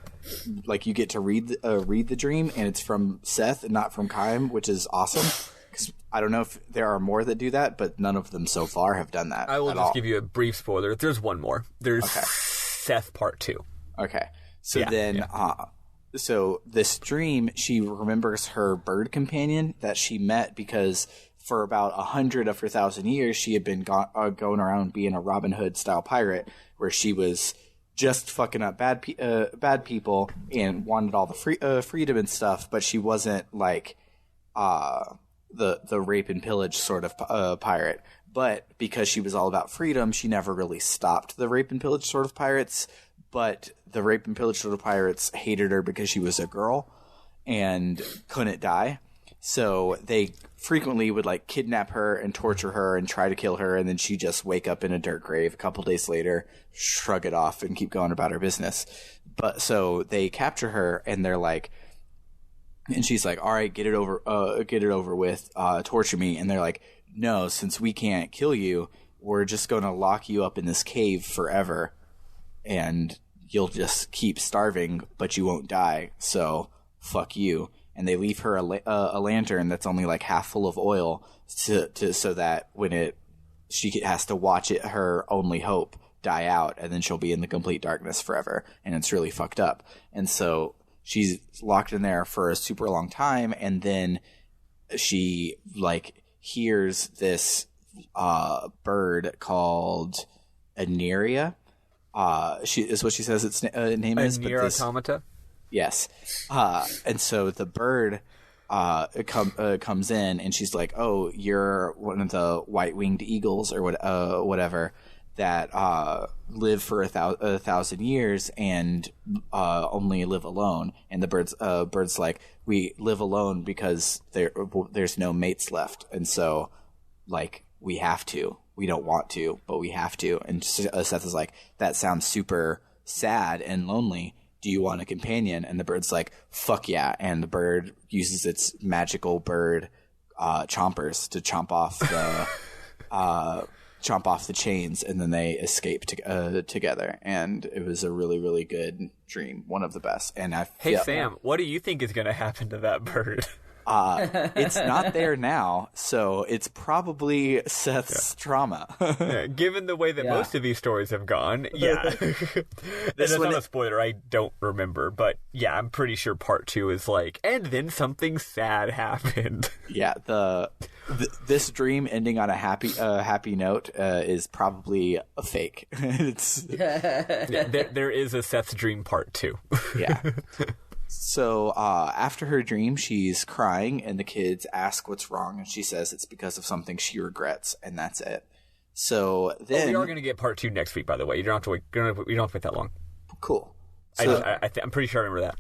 you get to read the dream, and it's from Seth and not from Kaim, which is awesome. Because I don't know if there are more that do that, but none of them so far have done that. I will just give you a brief spoiler. There's one more. There's Seth Part 2. Okay. So so this dream, she remembers her bird companion that she met because for about 100 of her 1,000 years, she had been going around being a Robin Hood style pirate, where she was just fucking up bad people and wanted all the freedom and stuff, but she wasn't like the rape and pillage sort of pirate. But because she was all about freedom, she never really stopped the rape and pillage sort of pirates. But the rape and pillage sort of pirates hated her because she was a girl and couldn't die. So they frequently would like kidnap her and torture her and try to kill her, and then she'd just wake up in a dirt grave a couple days later, shrug it off, and keep going about her business. But so they capture her, and they're like, and she's like, "All right, get it over with, torture me." And they're like, "No, since we can't kill you, we're just going to lock you up in this cave forever, and you'll just keep starving, but you won't die. So fuck you." And they leave her a lantern that's only like half full of oil so that when she has to watch it, her only hope die out, and then she'll be in the complete darkness forever. And it's really fucked up. And so she's locked in there for a super long time, and then she like hears this bird called Aneria. She is what she says its name is. Near automata. Yes. And so the bird comes in, and she's like, "Oh, you're one of the white-winged eagles or whatever that live for a 1,000 years and only live alone." And the bird's like, "We live alone because there's no mates left, and so like we have to. We don't want to, but we have to." And Seth is like, "That sounds super sad and lonely. Do you want a companion?" And the bird's like, "Fuck yeah." And the bird uses its magical bird chompers to chomp off the chains, and then they escape together. And it was a really, really good dream, one of the best. And Hey Sam, what do you think is going to happen to that bird? It's not there now, so it's probably Seth's trauma. Yeah, given the way that most of these stories have gone, yeah. That's not a spoiler, I don't remember, but yeah, I'm pretty sure part 2 is like, and then something sad happened. Yeah, this dream ending on a happy note is probably a fake. There is a Seth's dream part 2. Yeah. So after her dream, she's crying, and the kids ask what's wrong, and she says it's because of something she regrets, and that's it. So then we are going to get part 2 next week, by the way. You don't have to wait. You don't have to wait that long. Cool. So, I'm pretty sure I remember that.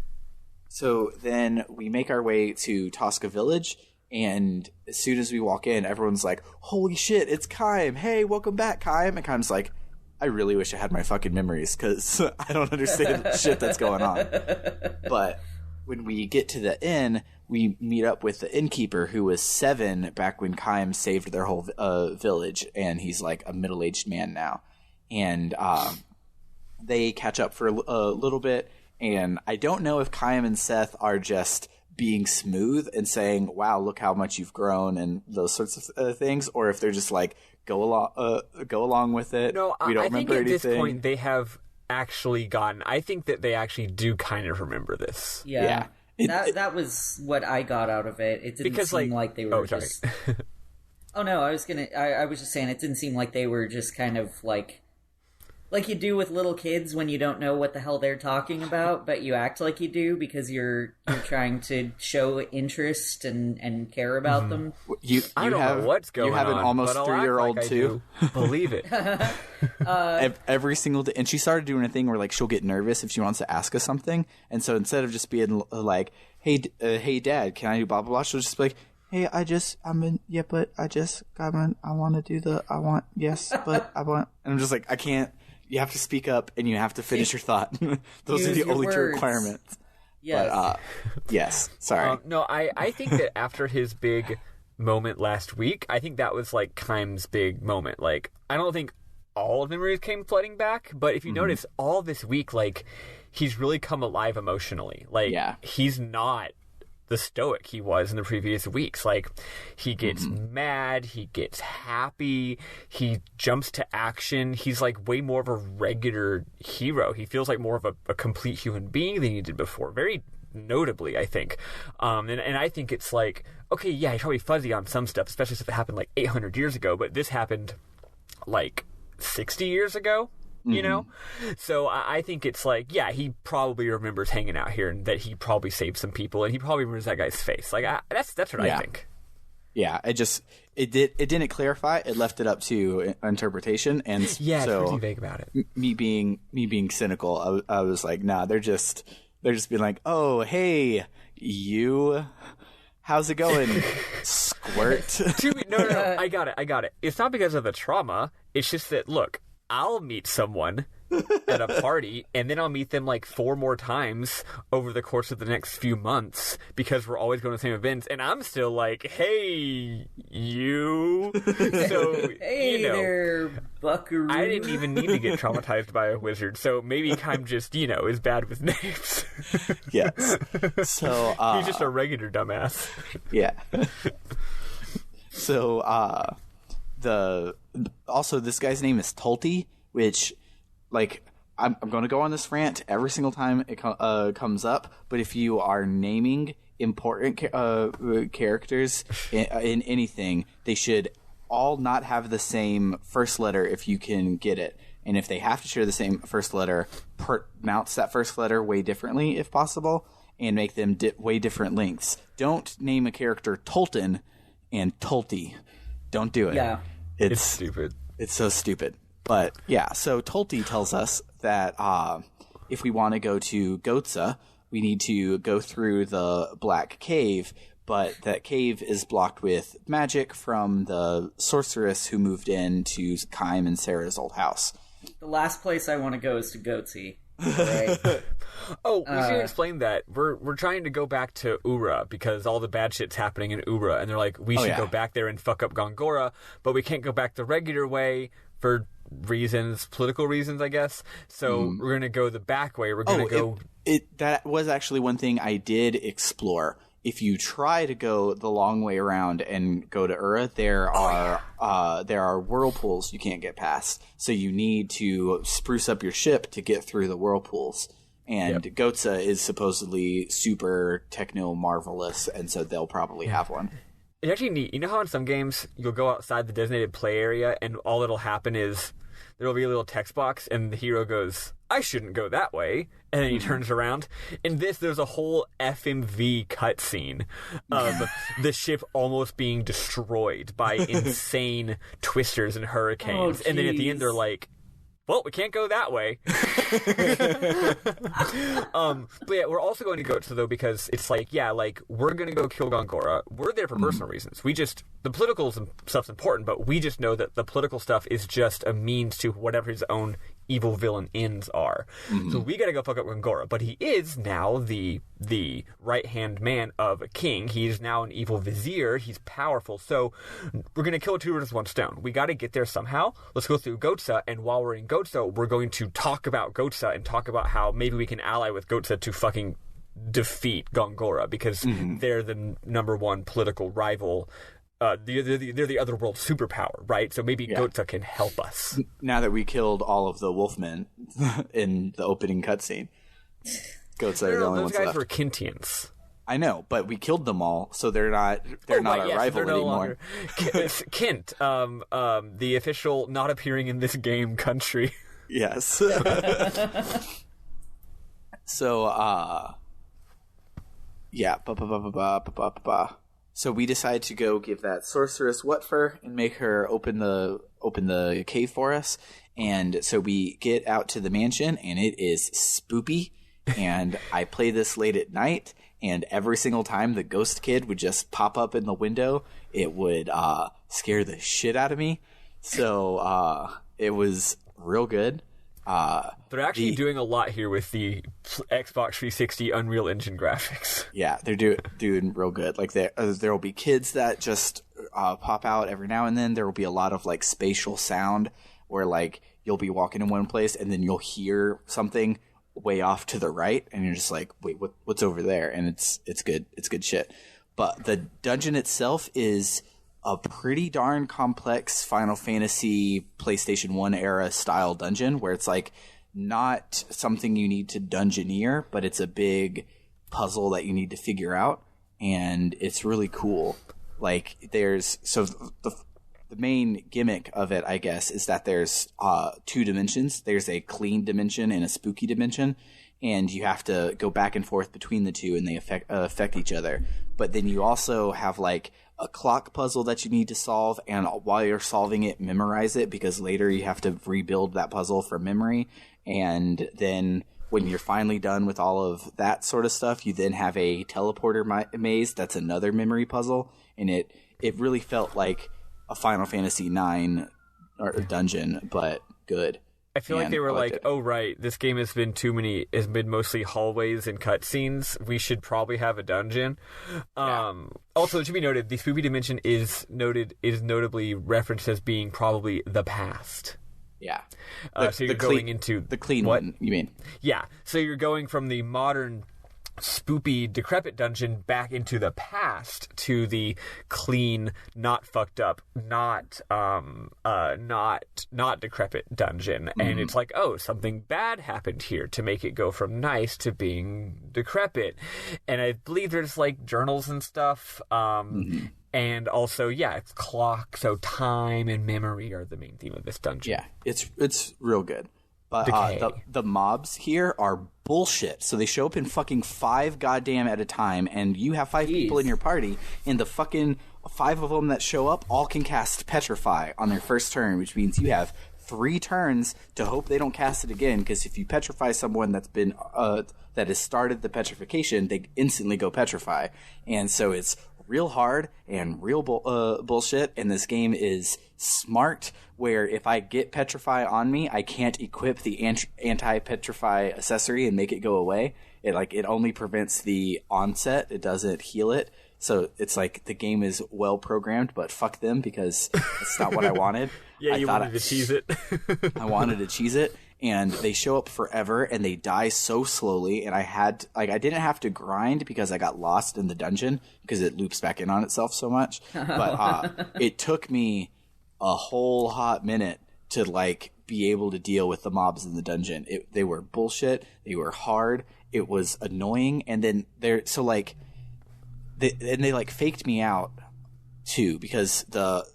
So then we make our way to Tosca Village, and as soon as we walk in, everyone's like, "Holy shit, it's Kaim! Hey, welcome back, Kaim!" And Kaim's like, "I really wish I had my fucking memories because I don't understand the shit that's going on." But when we get to the inn, we meet up with the innkeeper who was 7 back when Kaim saved their whole village, and he's like a middle-aged man now. And they catch up for a little bit, and I don't know if Kaim and Seth are just being smooth and saying, "Wow, look how much you've grown," and those sorts of things, or if they're just like, go along with it. No, we don't remember think at anything. This point they have actually gotten. I think that they actually do kind of remember this. Yeah. That was what I got out of it. It didn't seem like they were just. Oh no, I was just saying it didn't seem like they were just kind of like you do with little kids when you don't know what the hell they're talking about, but you act like you do because you're trying to show interest and care about them. I don't know what's going on. You have an almost 3-year-old too. Believe it. Every single day, and she started doing a thing where like she'll get nervous if she wants to ask us something, and so instead of just being like, "Hey, Dad, can I do blah blah blah," she'll just be like, "Hey, I want to do the, and I'm just like, I can't. You have to speak up, and you have to finish your thought. Those are the only 2 requirements." Yes. But, yes. Sorry. No, I think that after his big moment last week, I think that was like Kaim's big moment. Like, I don't think all of memories came flooding back, but if you notice, all this week, like, he's really come alive emotionally. Like, he's not the stoic he was in the previous weeks. Like, he gets mad, he gets happy, he jumps to action. He's like way more of a regular hero. He feels like more of a complete human being than he did before. Very notably, I think. And I think it's like, okay, yeah, he's probably fuzzy on some stuff, especially if it happened like 800 years ago, but this happened like 60 years ago, you know? So I think it's like, yeah, he probably remembers hanging out here and that he probably saved some people and he probably remembers that guy's face. Like, that's what I think. Yeah, it didn't clarify. It left it up to interpretation, and yeah, so it's pretty vague about it. Me being cynical, I was like, nah, they're just being like, oh, hey, you, how's it going, squirt? No, I got it. It's not because of the trauma. It's just that, look, I'll meet someone at a party, and then I'll meet them like 4 more times over the course of the next few months because we're always going to the same events, and I'm still like, hey, you. So, hey, you know, there, buckaroo. I didn't even need to get traumatized by a wizard, so maybe I'm just, is bad with names. Yes. So, he's just a regular dumbass. Yeah. So, also this guy's name is Tulti, which, like, I'm going to go on this rant every single time it comes up, but if you are naming important characters in anything, they should all not have the same first letter if you can get it. And if they have to share the same first letter, pronounce that first letter way differently if possible, and make them way different lengths. Don't name a character Tolton and Tulti. Don't do it. Yeah. It's stupid. It's so stupid. But yeah, so Tulti tells us that if we want to go to Gotza, we need to go through the Black Cave, but that cave is blocked with magic from the sorceress who moved in to Kym and Sarah's old house. The last place I want to go is to Goatsy. Right? Oh, we should explain that. We're trying to go back to Ura because all the bad shit's happening in Ura, and they're like, we should go back there and fuck up Gongora, but we can't go back the regular way for political reasons, I guess. So we're going to go the back way. We're going to go... That was actually one thing I did explore. If you try to go the long way around and go to Ura, there are whirlpools you can't get past. So you need to spruce up your ship to get through the whirlpools. And Gotza is supposedly super techno-marvelous, and so they'll probably have one. It's actually neat. You know how in some games you'll go outside the designated play area and all that'll happen is there'll be a little text box and the hero goes, I shouldn't go that way. And then he turns around. In this, there's a whole FMV cutscene of the ship almost being destroyed by insane twisters and hurricanes. And then at the end, they're like, well, we can't go that way. But yeah, we're also going to go to, though, because it's like, yeah, like, we're going to go kill Gongora. We're there for personal reasons. The political stuff's important, but we just know that the political stuff is just a means to whatever his own evil villain ends are. So we got to go fuck up Gongora. But he is now the right-hand man of a king. He's now an evil vizier. He's powerful. So we're going to kill 2 birds with 1 stone. We got to get there somehow. Let's go through Gotza, and while we're in Gotza, we're going to talk about Gotza and talk about how maybe we can ally with Gotza to fucking defeat Gongora, because they're the number 1 political rival. They're the other world superpower, right? So maybe Gotza can help us. Now that we killed all of the wolfmen in the opening cutscene, Gotza are the only ones left. Those guys were Kintians. I know, but we killed them all, so they're not our rival anymore. Kint, the official not appearing in this game country. Yes. So, yeah. So we decide to go give that sorceress what for and make her open the cave for us. And so we get out to the mansion, and it is spoopy. And I play this late at night, and every single time the ghost kid would just pop up in the window, it would scare the shit out of me. So it was real good. They're actually doing a lot here with the Xbox 360 Unreal Engine graphics. Yeah, they're doing real good. Like there will be kids that just pop out every now and then. There will be a lot of like spatial sound where like you'll be walking in one place and then you'll hear something way off to the right, and you're just like, wait, what's over there? And it's good. It's good shit. But the dungeon itself is a pretty darn complex Final Fantasy PlayStation 1 era style dungeon, where it's like not something you need to dungeoneer, but it's a big puzzle that you need to figure out, and it's really cool. Like the main gimmick of it, I guess, is that there's 2 dimensions. There's a clean dimension and a spooky dimension, and you have to go back and forth between the two, and they affect each other. But then you also have like a clock puzzle that you need to solve, and while you're solving it, memorize it, because later you have to rebuild that puzzle from memory. And then when you're finally done with all of that sort of stuff, you then have a teleporter maze that's another memory puzzle, and it really felt like a Final Fantasy IX or dungeon, but good. I feel like they were like, oh, right, this game has been mostly hallways and cutscenes. We should probably have a dungeon. Also, it should be noted, the spooky dimension is notably referenced as being probably the past. Yeah. So you're going into... The clean one, you mean? Yeah. So you're going from the modern spoopy, decrepit dungeon back into the past to the clean, not fucked up, not decrepit dungeon. Mm-hmm. And it's like, oh, something bad happened here to make it go from nice to being decrepit. And I believe there's like journals and stuff. Mm-hmm. And also, yeah, it's clock, so time and memory are the main theme of this dungeon. Yeah, it's real good. But the mobs here are bullshit. So they show up in fucking 5 goddamn at a time, and you have 5 people in your party, and the fucking 5 of them that show up all can cast Petrify on their first turn, which means you have 3 turns to hope they don't cast it again, because if you petrify someone that's been that has started the petrification, they instantly go Petrify. And so it's real hard and real bullshit, and this game is smart, where if I get Petrify on me, I can't equip the anti-Petrify accessory and make it go away. It only prevents the onset, it doesn't heal it. So it's like the game is well programmed, but fuck them, because it's not what I wanted. Yeah, you wanted to cheese it. I wanted to cheese it. And they show up forever, and they die so slowly, and I didn't have to grind because I got lost in the dungeon because it loops back in on itself so much. But it took me a whole hot minute to like be able to deal with the mobs in the dungeon. They were bullshit. They were hard. It was annoying, and then they like faked me out too, because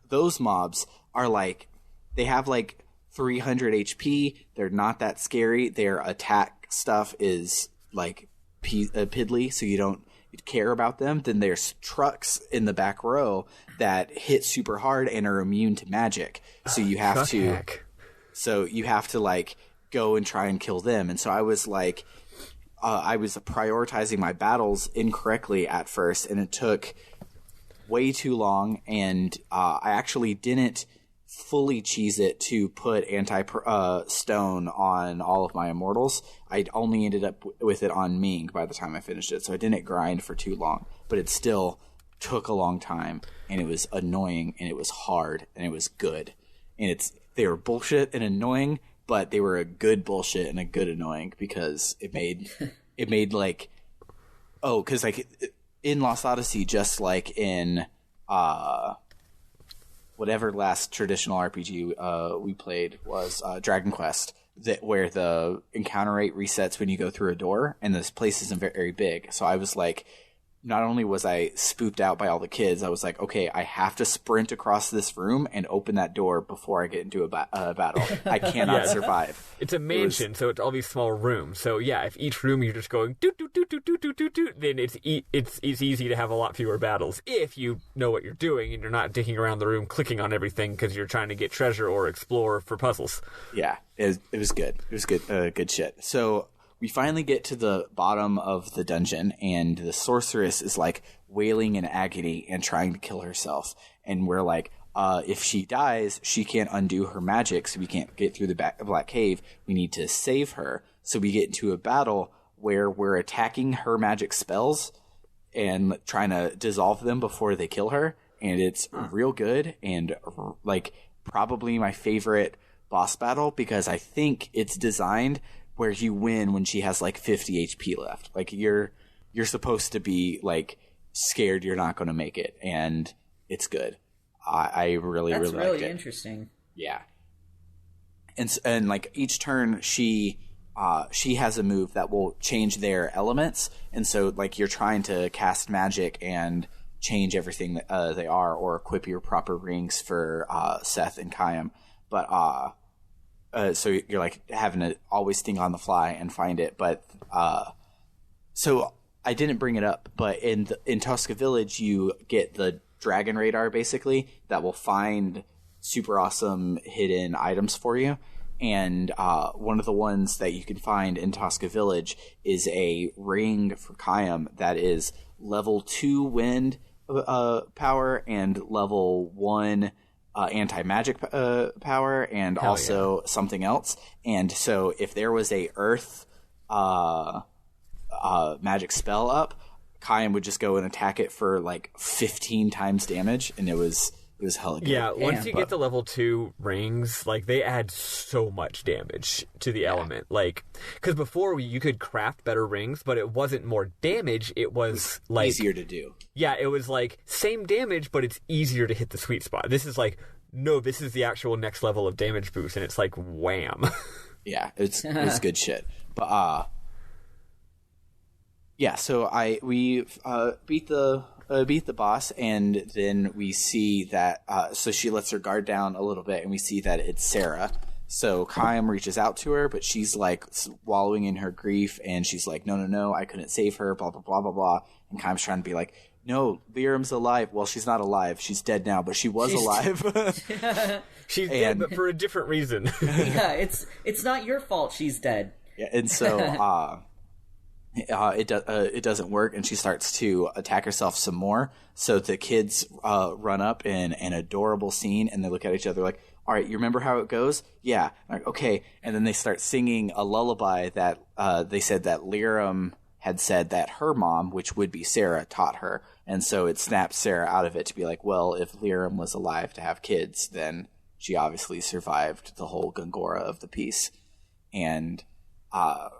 those mobs are like, they have like 300 HP. They're not that scary. Their attack stuff is like piddly, so you don't care about them. Then there's trucks in the back row that hit super hard and are immune to magic. So you have to like go and try and kill them. And so I was like, I was prioritizing my battles incorrectly at first, and it took way too long. And I actually didn't fully cheese it to put anti-stone on all of my immortals. I only ended up with it on Ming by the time I finished it, so I didn't grind for too long, but it still took a long time, and it was annoying, and it was hard, and it was good. And they were bullshit and annoying, but they were a good bullshit and a good annoying, because it made like, because like in Lost Odyssey, just like in whatever last traditional RPG we played was Dragon Quest, where the encounter rate resets when you go through a door, and this place isn't very big. So I was like, not only was I spooked out by all the kids, I was like, okay, I have to sprint across this room and open that door before I get into a battle. I cannot survive. It's a mansion, so it's all these small rooms. So yeah, if each room you're just going doot doot doot doot doot doot doot doot, then it's easy to have a lot fewer battles if you know what you're doing and you're not dicking around the room clicking on everything because you're trying to get treasure or explore for puzzles. Yeah, it was good. It was good, good shit. So we finally get to the bottom of the dungeon, and the sorceress is like wailing in agony and trying to kill herself. And we're like, if she dies, she can't undo her magic, so we can't get through the Black Cave. We need to save her. So we get into a battle where we're attacking her magic spells and trying to dissolve them before they kill her. And it's real good, and like probably my favorite boss battle, because I think it's designed where you win when she has like 50 HP left. Like you're supposed to be like scared you're not going to make it, and it's good. I really liked it. That's really interesting. Yeah. And like each turn she she has a move that will change their elements, and so like you're trying to cast magic and change everything that they are, or equip your proper rings for Seth and Kayam, but so you're like having to always think on the fly and find it. But so I didn't bring it up, but in Tosca Village you get the dragon radar basically that will find super awesome hidden items for you. And one of the ones that you can find in Tosca Village is a ring for Kayam that is level 2 wind power and level 1 anti-magic power, and Hell also something else. And so if there was a earth magic spell up, Kayam would just go and attack it for like 15 times damage, and it was hella good. Yeah, once you get to level 2 rings, like, they add so much damage to the element. Like, because before you could craft better rings, but it wasn't more damage, it was like... easier to do. Yeah, it was like, same damage, but it's easier to hit the sweet spot. This is like, no, this is the actual next level of damage boost, and it's like, wham. Yeah, it's good shit. But, yeah, so we beat the boss, and then we see that so she lets her guard down a little bit, and we see that it's Sarah. So Kayam reaches out to her, but she's like wallowing in her grief, and she's like, no, I couldn't save her, blah blah blah blah blah. And Kayam's trying to be like, no, Liram's alive. Well, she's not alive, she's dead now, but she's alive. She's dead, but for a different reason. Yeah, it's not your fault she's dead. Yeah, and so it doesn't work, and she starts to attack herself some more. So the kids run up in an adorable scene, and they look at each other like, all right, you remember how it goes? Yeah. I'm like, okay. And then they start singing a lullaby that they said that Liram had said that her mom, which would be Sarah, taught her. And so it snaps Sarah out of it to be like, well, if Liram was alive to have kids, then she obviously survived the whole Gongora of the piece. And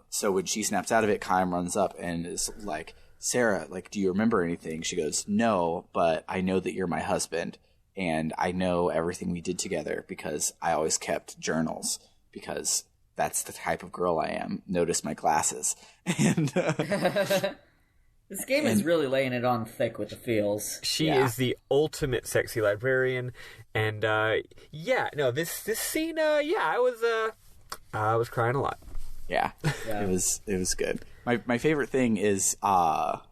so when she snaps out of it, Kayam runs up and is like, Sarah, like, do you remember anything? She goes, no, but I know that you're my husband, and I know everything we did together because I always kept journals, because that's the type of girl I am. Notice my glasses. And this game is really laying it on thick with the feels. She is the ultimate sexy librarian, and this scene, I was crying a lot. Yeah. It was good. My favorite thing is the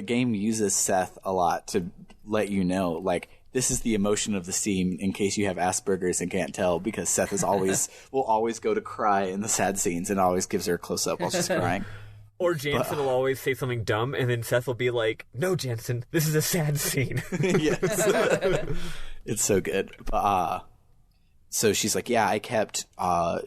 game uses Seth a lot to let you know, like, this is the emotion of the scene in case you have Asperger's and can't tell, because Seth is will always go to cry in the sad scenes and always gives her a close up while she's crying. Or Jansen will always say something dumb, and then Seth will be like, no, Jansen, this is a sad scene. Yes. It's so good. But so she's like, yeah, I kept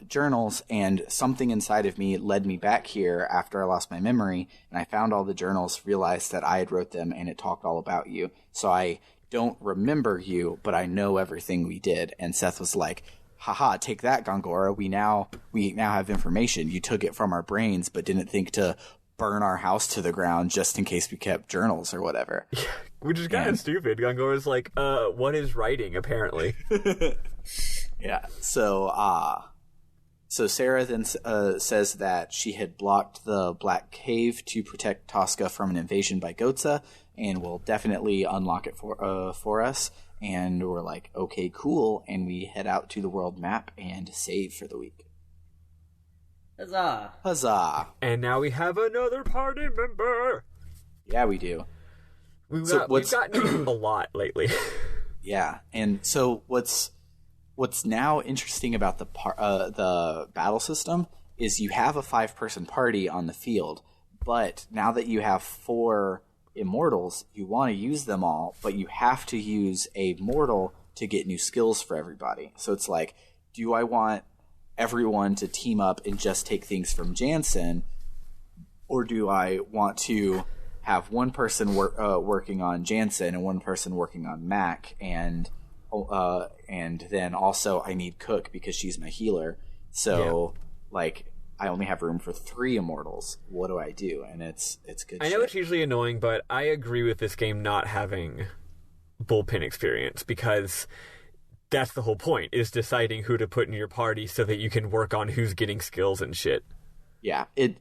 journals, and something inside of me led me back here after I lost my memory, and I found all the journals, realized that I had wrote them, and it talked all about you. So I don't remember you, but I know everything we did. And Seth was like, haha, take that, Gongora. We now have information. You took it from our brains, but didn't think to burn our house to the ground just in case we kept journals or whatever. Yeah, which is kind of stupid. Gongora's like, what is writing, apparently? Yeah, so Sarah then says that she had blocked the Black Cave to protect Tosca from an invasion by Gotza, and will definitely unlock it for us. And we're like, okay, cool, and we head out to the world map and save for the week. Huzzah! Huzzah! And now we have another party member! Yeah, we do. We've gotten a lot lately. Yeah, and so what's now interesting about the battle system is you have a 5-person party on the field, but now that you have 4 immortals, you want to use them all, but you have to use a mortal to get new skills for everybody. So it's like, do I want everyone to team up and just take things from Jansen, or do I want to have one person working on Jansen and one person working on Mac, and then also I need Cook because she's my healer. So like, I only have room for 3 immortals. What do I do? And it's good. I know it's usually annoying, but I agree with this game not having bullpen experience, because that's the whole point, is deciding who to put in your party so that you can work on who's getting skills and shit. Yeah. And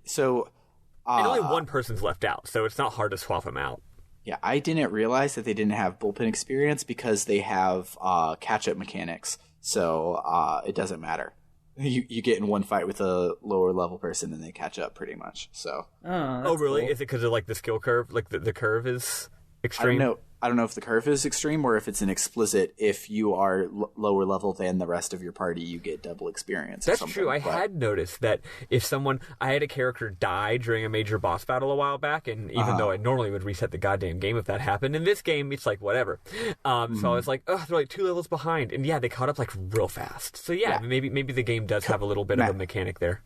only one person's left out, so it's not hard to swap them out. Yeah, I didn't realize that they didn't have bullpen experience because they have catch-up mechanics, so it doesn't matter. You get in one fight with a lower level person and they catch up pretty much. So. Oh, really? cool. Is it because of like the skill curve? Like the curve is extreme? I don't know if the curve is extreme or if it's an explicit. If you are lower level than the rest of your party, you get double experience. That's true. I had noticed that if I had a character die during a major boss battle a while back, and even though I normally would reset the goddamn game if that happened, in this game it's like whatever. So I was like, oh, they're like 2 levels behind, and yeah, they caught up like real fast. So yeah. maybe the game does have a little bit of a mechanic there.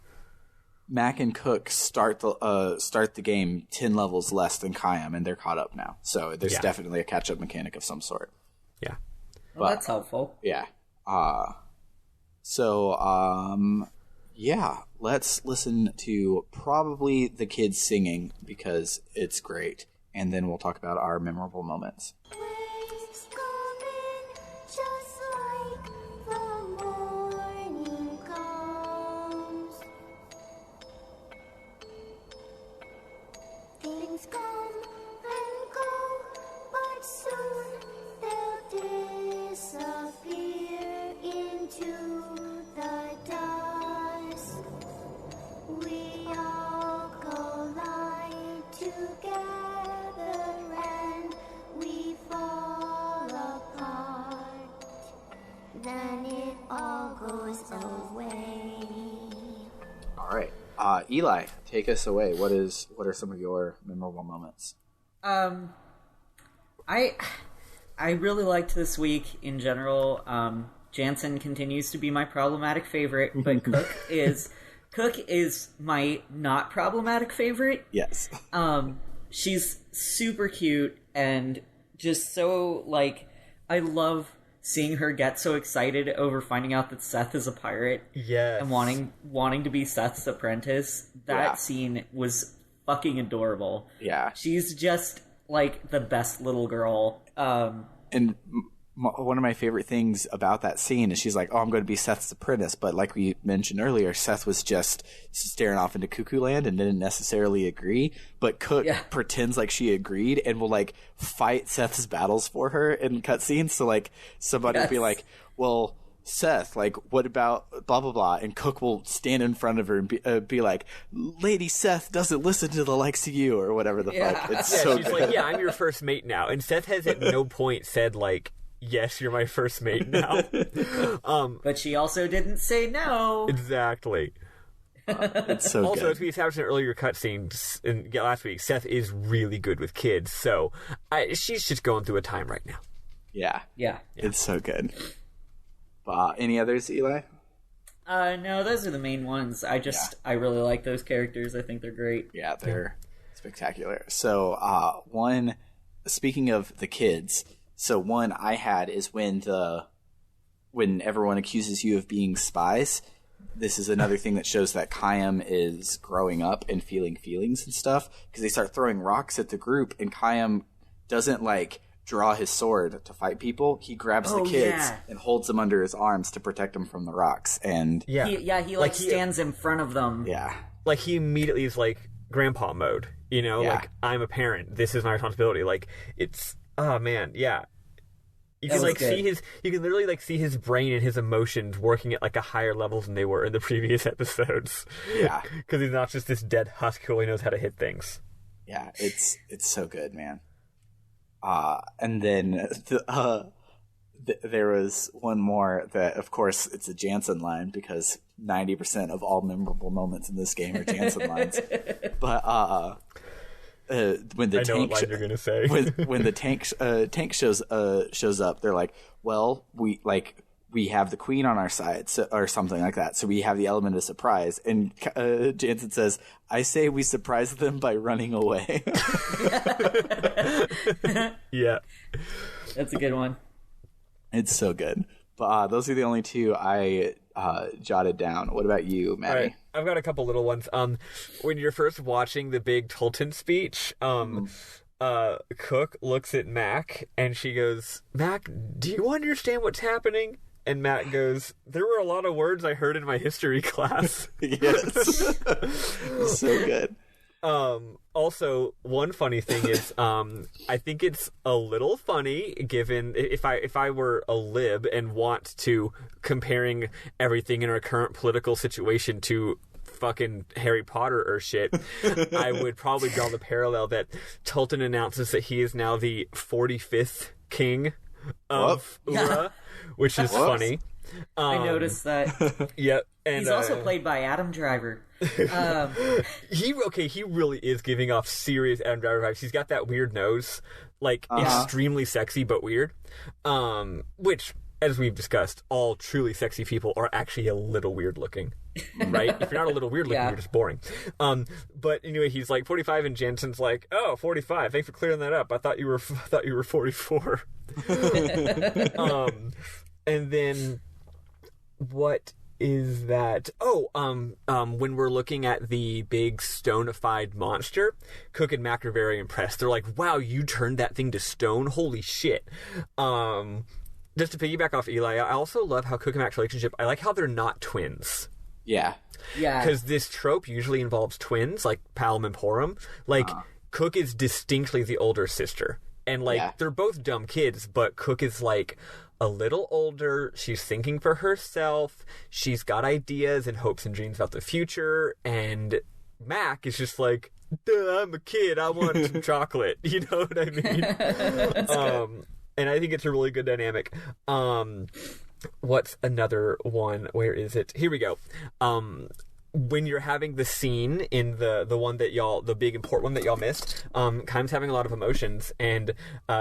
Mac and Cook start the game 10 levels less than Kayam, and they're caught up now. So there's definitely a catch-up mechanic of some sort. Yeah. Well, that's helpful. Yeah. Let's listen to probably the kids singing because it's great, and then we'll talk about our memorable moments. Things come and go, but soon they'll disappear into the dust. We all collide together and we fall apart. Then it all goes away. All right. Eli, take us away. What are some of your memorable moments? I really liked this week in general. Jansen continues to be my problematic favorite, but Cook is my not problematic favorite. Yes. She's super cute and just so like I love seeing her get so excited over finding out that Seth is a pirate. Yes. And wanting to be Seth's apprentice. That scene was fucking adorable. Yeah. She's just like the best little girl. And one of my favorite things about that scene is she's like, oh, I'm going to be Seth's apprentice. But like we mentioned earlier, Seth was just staring off into Cuckoo Land and didn't necessarily agree. But Cook pretends like she agreed and will like fight Seth's battles for her in cutscenes. So like somebody will be like, well, Seth, like, what about blah, blah, blah? And Cook will stand in front of her and be like, Lady Seth doesn't listen to the likes of you or whatever the fuck. It's so she's good. like, yeah, I'm your first mate now. And Seth has at no point said like, yes, you're my first mate now. But she also didn't say no. Exactly. It's so also, good. as we established in earlier cutscenes last week, Seth is really good with kids, so she's just going through a time right now. Yeah. Yeah. It's so good. Any others, Eli? No, those are the main ones. I really like those characters. I think they're great. Yeah, they're spectacular. So, speaking of the kids, so one I had is when everyone accuses you of being spies. This is another thing that shows that Kayam is growing up and feeling feelings and stuff, because they start throwing rocks at the group, and Kayam doesn't like draw his sword to fight people. He grabs the kids and holds them under his arms to protect them from the rocks. And he stands in front of them. Yeah, like he immediately is like grandpa mode. You know, like I'm a parent. This is my responsibility. Like it's man, yeah. You can like see you can literally like see his brain and his emotions working at like a higher levels than they were in the previous episodes. Yeah, because he's not just this dead husk who only knows how to hit things. Yeah, it's so good, man. And then there was one more that, of course, it's a Jansen line because 90% of all memorable moments in this game are Jansen lines. But when the I know tank what line you're gonna say. when the tank shows up, they're like, well, we have the queen on our side, or something like that. So we have the element of surprise. And Jansen says, I say we surprise them by running away. Yeah. That's a good one. It's so good. But those are the only two I jotted down. What about you, Maddie? All right. I've got a couple little ones. When you're first watching the big Tolton speech, Cook looks at Mac and she goes, Mac, do you understand what's happening? And Matt goes, "There were a lot of words I heard in my history class." Yes. So good. Also, one funny thing is, I think it's a little funny given if I were a lib and want to comparing everything in our current political situation to fucking Harry Potter or shit, I would probably draw the parallel that Tolton announces that he is now the 45th king of Ura, which is funny. I noticed that. Yep. And He's also played by Adam Driver. He really is giving off serious Adam Driver vibes. He's got that weird nose, like extremely sexy but weird. Which, as we've discussed, all truly sexy people are actually a little weird looking, right? If you're not a little weird looking, you're just boring. But anyway, he's like 45, and Jensen's like, "Oh, 45. Thanks for clearing that up. I thought you were 44." And then what is that? When we're looking at the big stonified monster, Cook and Mac are very impressed. They're like, "Wow, you turned that thing to stone? Holy shit!" Just to piggyback off Eli, I also love how Cook and Mac's relationship. I like how they're not twins. Yeah. Because this trope usually involves twins, like Palom and Porum. Like Cook is distinctly the older sister, and they're both dumb kids, but Cook is like a little older. She's thinking for herself. She's got ideas and hopes and dreams about the future. And Mac is just like, "Duh, I'm a kid. I want some chocolate." You know what I mean? And I think it's a really good dynamic. What's another one? Where is it? Here we go. When you're having the scene in the one that the big important one that y'all missed, Kaim's having a lot of emotions, and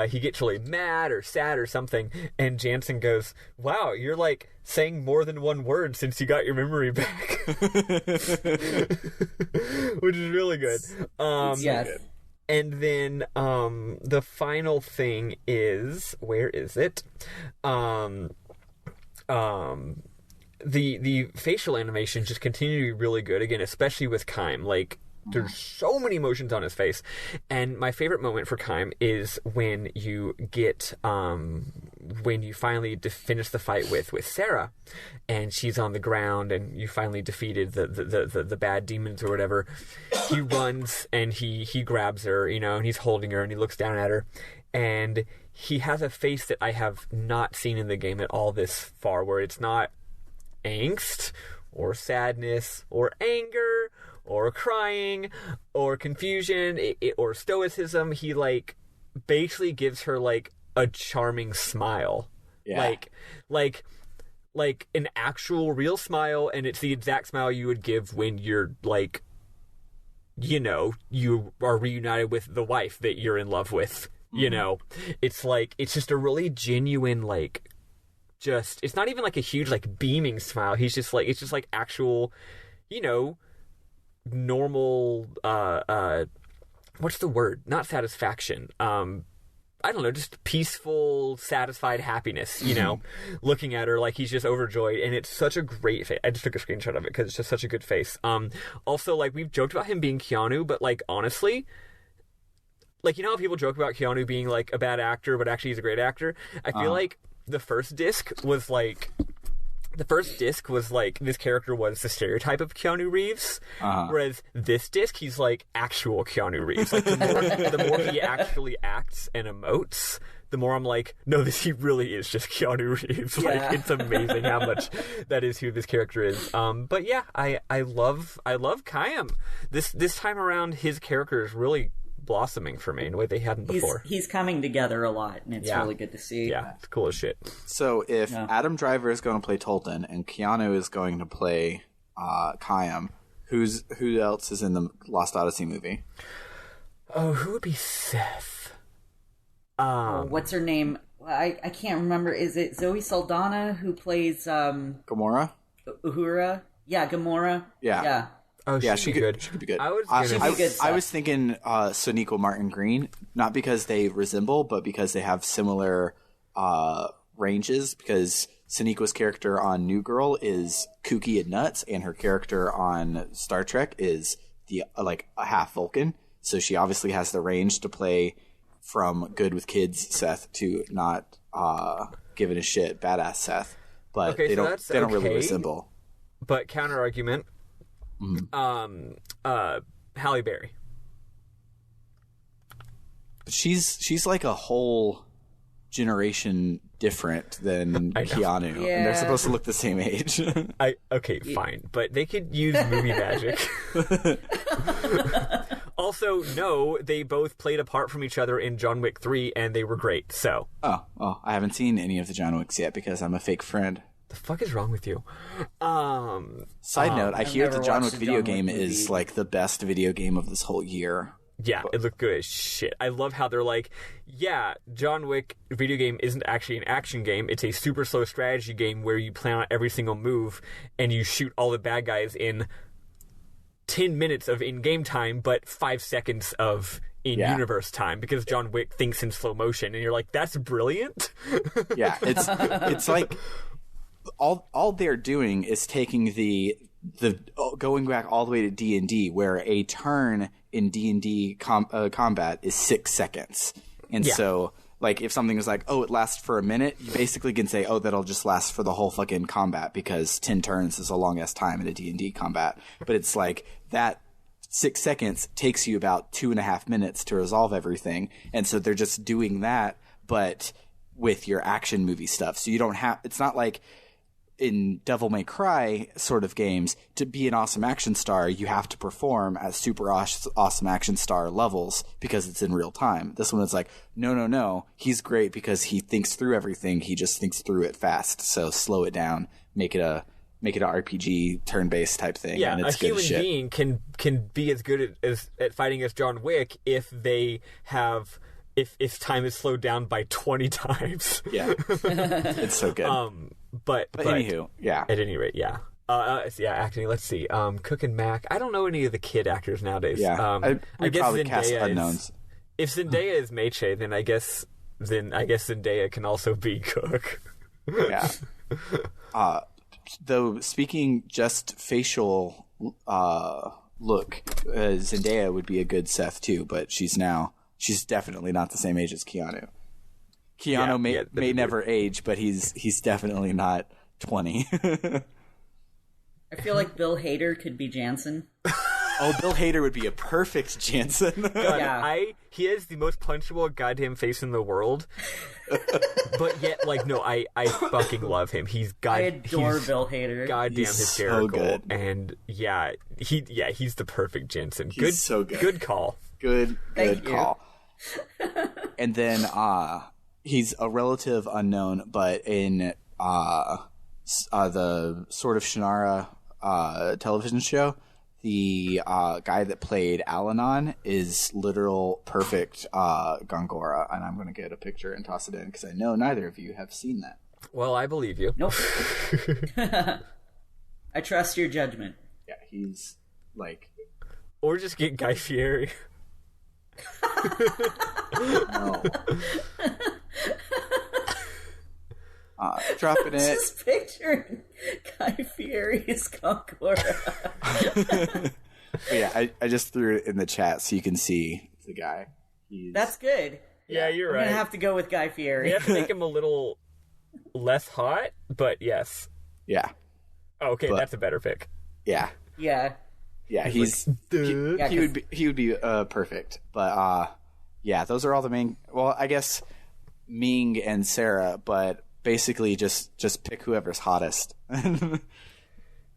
he gets really mad or sad or something, and Jansen goes, "Wow, you're like saying more than one word since you got your memory back," which is really good. Yes. And then the final thing is, where is it? The facial animations just continue to be really good, again, especially with Kaim. Like, there's so many emotions on his face. And my favorite moment for Kaim is when you get, when you finally finish the fight with Sarah, and she's on the ground, and you finally defeated the bad demons or whatever. He runs, and he grabs her, and he's holding her, and he looks down at her, and he has a face that I have not seen in the game at all this far, where it's not angst or sadness or anger or crying or confusion or stoicism. He basically gives her a charming smile, like an actual real smile, and it's the exact smile you would give when you're you are reunited with the wife that you're in love with. It's it's just a really genuine it's not even a huge beaming smile. He's just it's just actual, normal, what's the word? Not satisfaction. I don't know, just peaceful, satisfied happiness, looking at her he's just overjoyed, and it's such a great face. I just took a screenshot of it because it's just such a good face. Also, we've joked about him being Keanu, but honestly, how people joke about Keanu being a bad actor, but actually he's a great actor? I feel the first disc was this character was the stereotype of Keanu Reeves, whereas this disc he's actual Keanu Reeves. The more he actually acts and emotes, the more I'm no, he really is just Keanu Reeves. It's amazing how much that is who this character is. But yeah, I love Kaim. This time around, his character is really blossoming for me in a way they hadn't before. He's coming together a lot, and it's really good to see. Yeah, it's cool as shit. So if Adam Driver is going to play Tolton and Keanu is going to play Kaim, who else is in the Lost Odyssey movie? Oh, who would be Seth? What's her name? I can't remember. Is it Zoe Saldana who plays Gamora? Uhura? Yeah, Gamora. Yeah. Oh, yeah, she could be good. I was thinking Sonequa Martin Green, not because they resemble, but because they have similar ranges. Because Sonequa's character on New Girl is kooky and nuts, and her character on Star Trek is the a half Vulcan. So she obviously has the range to play from good with kids Seth to not giving a shit badass Seth. but Okay, they so don't that's they don't really okay. resemble. But counter argument, Halle Berry. But she's like a whole generation different than Keanu, and they're supposed to look the same age. Okay, fine, but they could use movie magic. Also, no, they both played apart from each other in John Wick 3, and they were great. So, I haven't seen any of the John Wicks yet because I'm a fake friend. the fuck is wrong with you? Side note: I hear never the John Wick watched a video John Wick game movie. is like the best video game of this whole year. Yeah, it looked good as shit. I love how they're like, yeah, John Wick video game isn't actually an action game. It's a super slow strategy game where you plan out every single move and you shoot all the bad guys in 10 minutes of in-game time, but 5 seconds of in-universe time because John Wick thinks in slow motion. And you're like, that's brilliant. Yeah, it's like all they're doing is taking the going back all the way to D&D, where a turn in D&D combat is 6 seconds. And so, like, if something is like, oh, it lasts for a minute, you basically can say, oh, that'll just last for the whole fucking combat because 10 turns is a long-ass time in a D&D combat. But it's like, that 6 seconds takes you about 2.5 minutes to resolve everything. And so they're just doing that, but with your action movie stuff. So you don't have – it's not like – in Devil May Cry sort of games, to be an awesome action star, you have to perform at super awesome action star levels because it's in real time. This one is like, no, he's great because he thinks through everything. He just thinks through it fast. So slow it down, make it an RPG turn-based type thing. Yeah, and it's a good as human shit. being can be as good at fighting as John Wick if they have if time is slowed down by 20 times. Yeah, it's so good. But anywho, yeah. At any rate, yeah. Acting. Let's see. Cook and Mac. I don't know any of the kid actors nowadays. Yeah, I guess probably Zendaya cast unknowns. If Zendaya is Meiche, then I guess Zendaya can also be Cook. Yeah. Though speaking just facial look, Zendaya would be a good Seth too, but she's definitely not the same age as Keanu. Keanu may never age, but he's definitely not 20. I feel like Bill Hader could be Jansen. Oh, Bill Hader would be a perfect Jansen. Yeah. He has the most punchable goddamn face in the world. But yet, like, no, I fucking love him. He's adore Bill Hader. Goddamn He's hysterical. so good. And he's the perfect Jansen. He's so good. Good call. Good Thank you. call. And then he's a relative unknown, but in the Sword of Shannara television show, the guy that played Al-Anon is literal perfect Gongora, and I'm going to get a picture and toss it in because I know neither of you have seen that. Well, I believe you. Nope. I trust your judgment. Yeah, he's like... Or just get Guy Fieri. No. Dropping it. Just picturing Guy Fieri's Gongora. Yeah, I just threw it in the chat so you can see the guy. That's good. Yeah, you're I'm right. gonna have to go with Guy Fieri. You have to make him a little less hot, but yes. Yeah. Oh, okay, But- that's a better pick. Yeah. Yeah. Yeah, he would be perfect. But yeah, those are all the main. Well, I guess Ming and Sarah, but basically just pick whoever's hottest.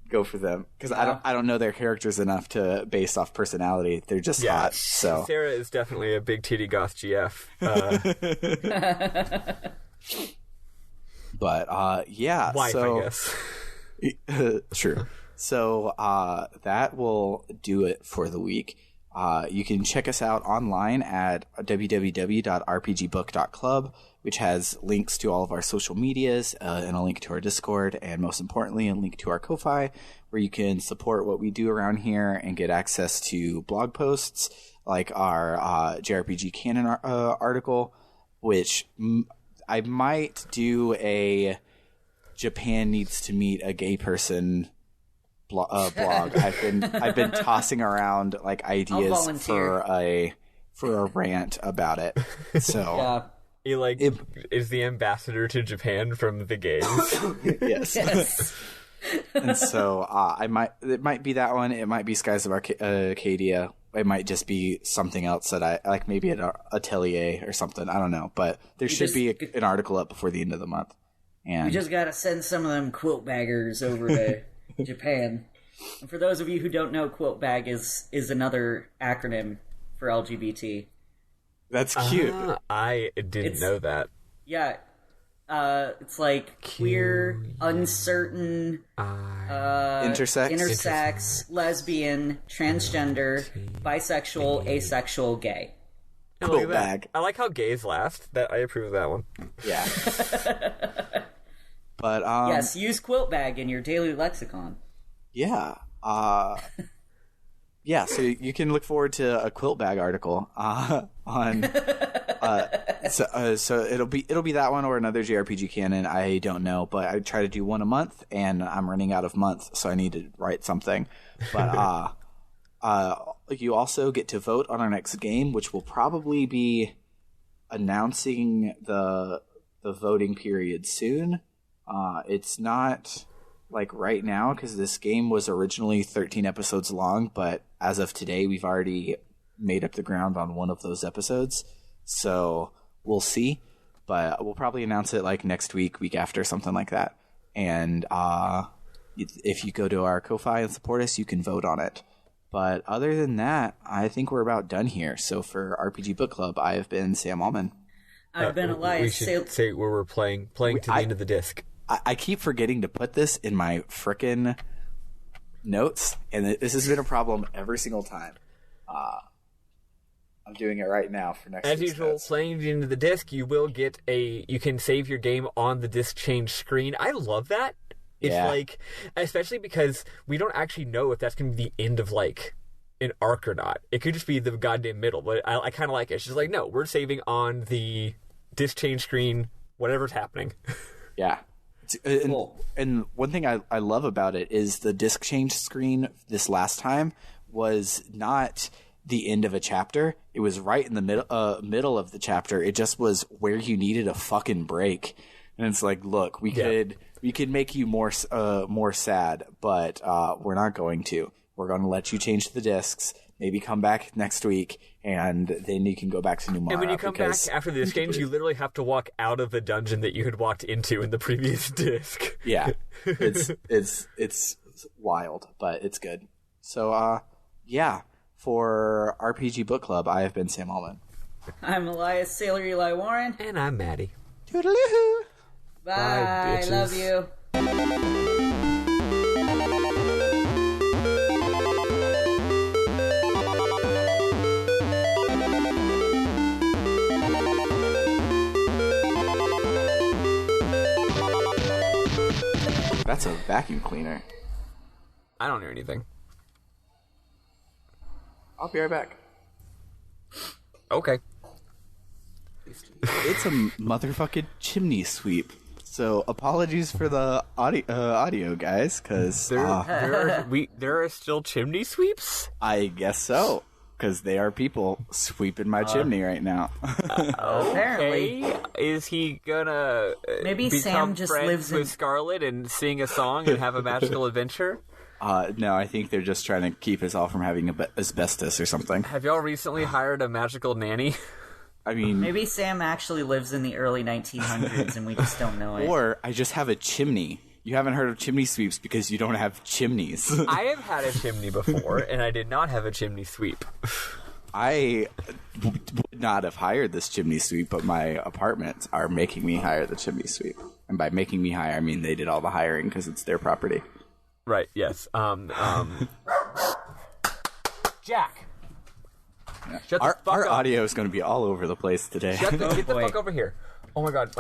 Go for them because I don't know their characters enough to based off personality. They're just hot. So Sarah is definitely a big titty goth GF. But yeah, Wife, so, I guess. True. So that will do it for the week. You can check us out online at www.rpgbook.club, which has links to all of our social medias and a link to our Discord, and most importantly, a link to our Ko-Fi, where you can support what we do around here and get access to blog posts like our JRPG Canon article, which I might do a Japan needs to meet a gay person blog. I've been tossing around like ideas for a rant about it. So He is the ambassador to Japan from the gays. Yes. Yes. And so it might be that one. It might be Skies of Arcadia. It might just be something else that I like, maybe an Atelier or something. I don't know, but there should be an article up before the end of the month. And We just gotta send some of them quilt baggers over to Japan. And for those of you who don't know, quilt bag is another acronym for LGBT. that's cute. I didn't know that. Yeah, it's like queer, uncertain, intersex, lesbian, transgender, bisexual, asexual, gay. I Quilt like that. bag. I like how gays laughed. That I approve of that one. Yeah. But Yes, use quilt bag in your daily lexicon. yeah. Yeah, so you can look forward to a quilt bag article on. So it'll be that one or another JRPG canon. I don't know, but I try to do one a month, and I'm running out of months, so I need to write something. But you also get to vote on our next game, which will probably be announcing the voting period soon. It's not like right now because this game was originally 13 episodes long, but as of today, we've already made up the ground on one of those episodes. So we'll see, but we'll probably announce it like next week after, something like that. And if you go to our Ko-Fi and support us, you can vote on it. But other than that, I think we're about done here. So for RPG Book Club, I have been Sam Allman. I've been We Elias. should say where we're playing to the end of the disc. I keep forgetting to put this in my frickin' notes, and this has been a problem every single time. I'm doing it right now for next As week's usual, notes. playing into the disc, you will get you can save your game on the disc change screen. I love that. It's Yeah. like, especially because we don't actually know if that's going to be the end of like an arc or not. It could just be the goddamn middle, but I kind of like it. It's just like, no, we're saving on the disc change screen, whatever's happening. Yeah. And one thing I love about it is the disc change screen this last time was not the end of a chapter. It was right in the middle of the chapter. It just was where you needed a fucking break. And it's like, look, we could make you more sad, but we're not going to. We're going to let you change the discs. Maybe come back next week, and then you can go back to Numara. And when you come back after the disc change, you literally have to walk out of the dungeon that you had walked into in the previous disc. Yeah, it's wild, but it's good. So, yeah, for RPG Book Club, I have been Sam Allman. I'm Elias Sailor Eli Warren. And I'm Maddie. Toodaloo! Bye. bitches. Love you. That's a vacuum cleaner. I don't hear anything. I'll be right back. Okay. It's a motherfucking chimney sweep. So apologies for the audio guys, because There are still chimney sweeps? I guess so, because they are people sweeping my chimney right now. Apparently. Hey, is he gonna Maybe become Sam just friends lives in- with Scarlet and sing a song and have a magical adventure? No, I think they're just trying to keep us all from having asbestos or something. Have y'all recently hired a magical nanny? I mean, Maybe Sam actually lives in the early 1900s and we just don't know it. or I just have a chimney. You haven't heard of chimney sweeps because you don't have chimneys. I have had a chimney before, and I did not have a chimney sweep. I would not have hired this chimney sweep, but my apartments are making me hire the chimney sweep. And by making me hire, I mean they did all the hiring because it's their property. Right, yes. Jack! Shut the Our fuck up. audio is going to be all over the place today. Get the boy. fuck over here. Oh my god,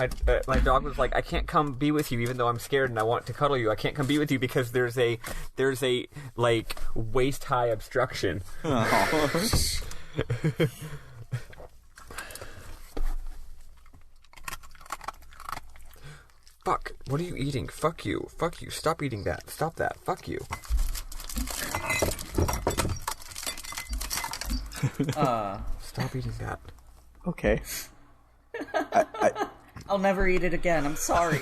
my dog was like, I can't come be with you even though I'm scared and I want to cuddle you. I can't come be with you because there's a like waist high obstruction. Fuck, what are you eating? Fuck you. Fuck you. Stop eating that. Stop that. Fuck you. Stop eating that. Okay. I'll never eat it again. I'm sorry.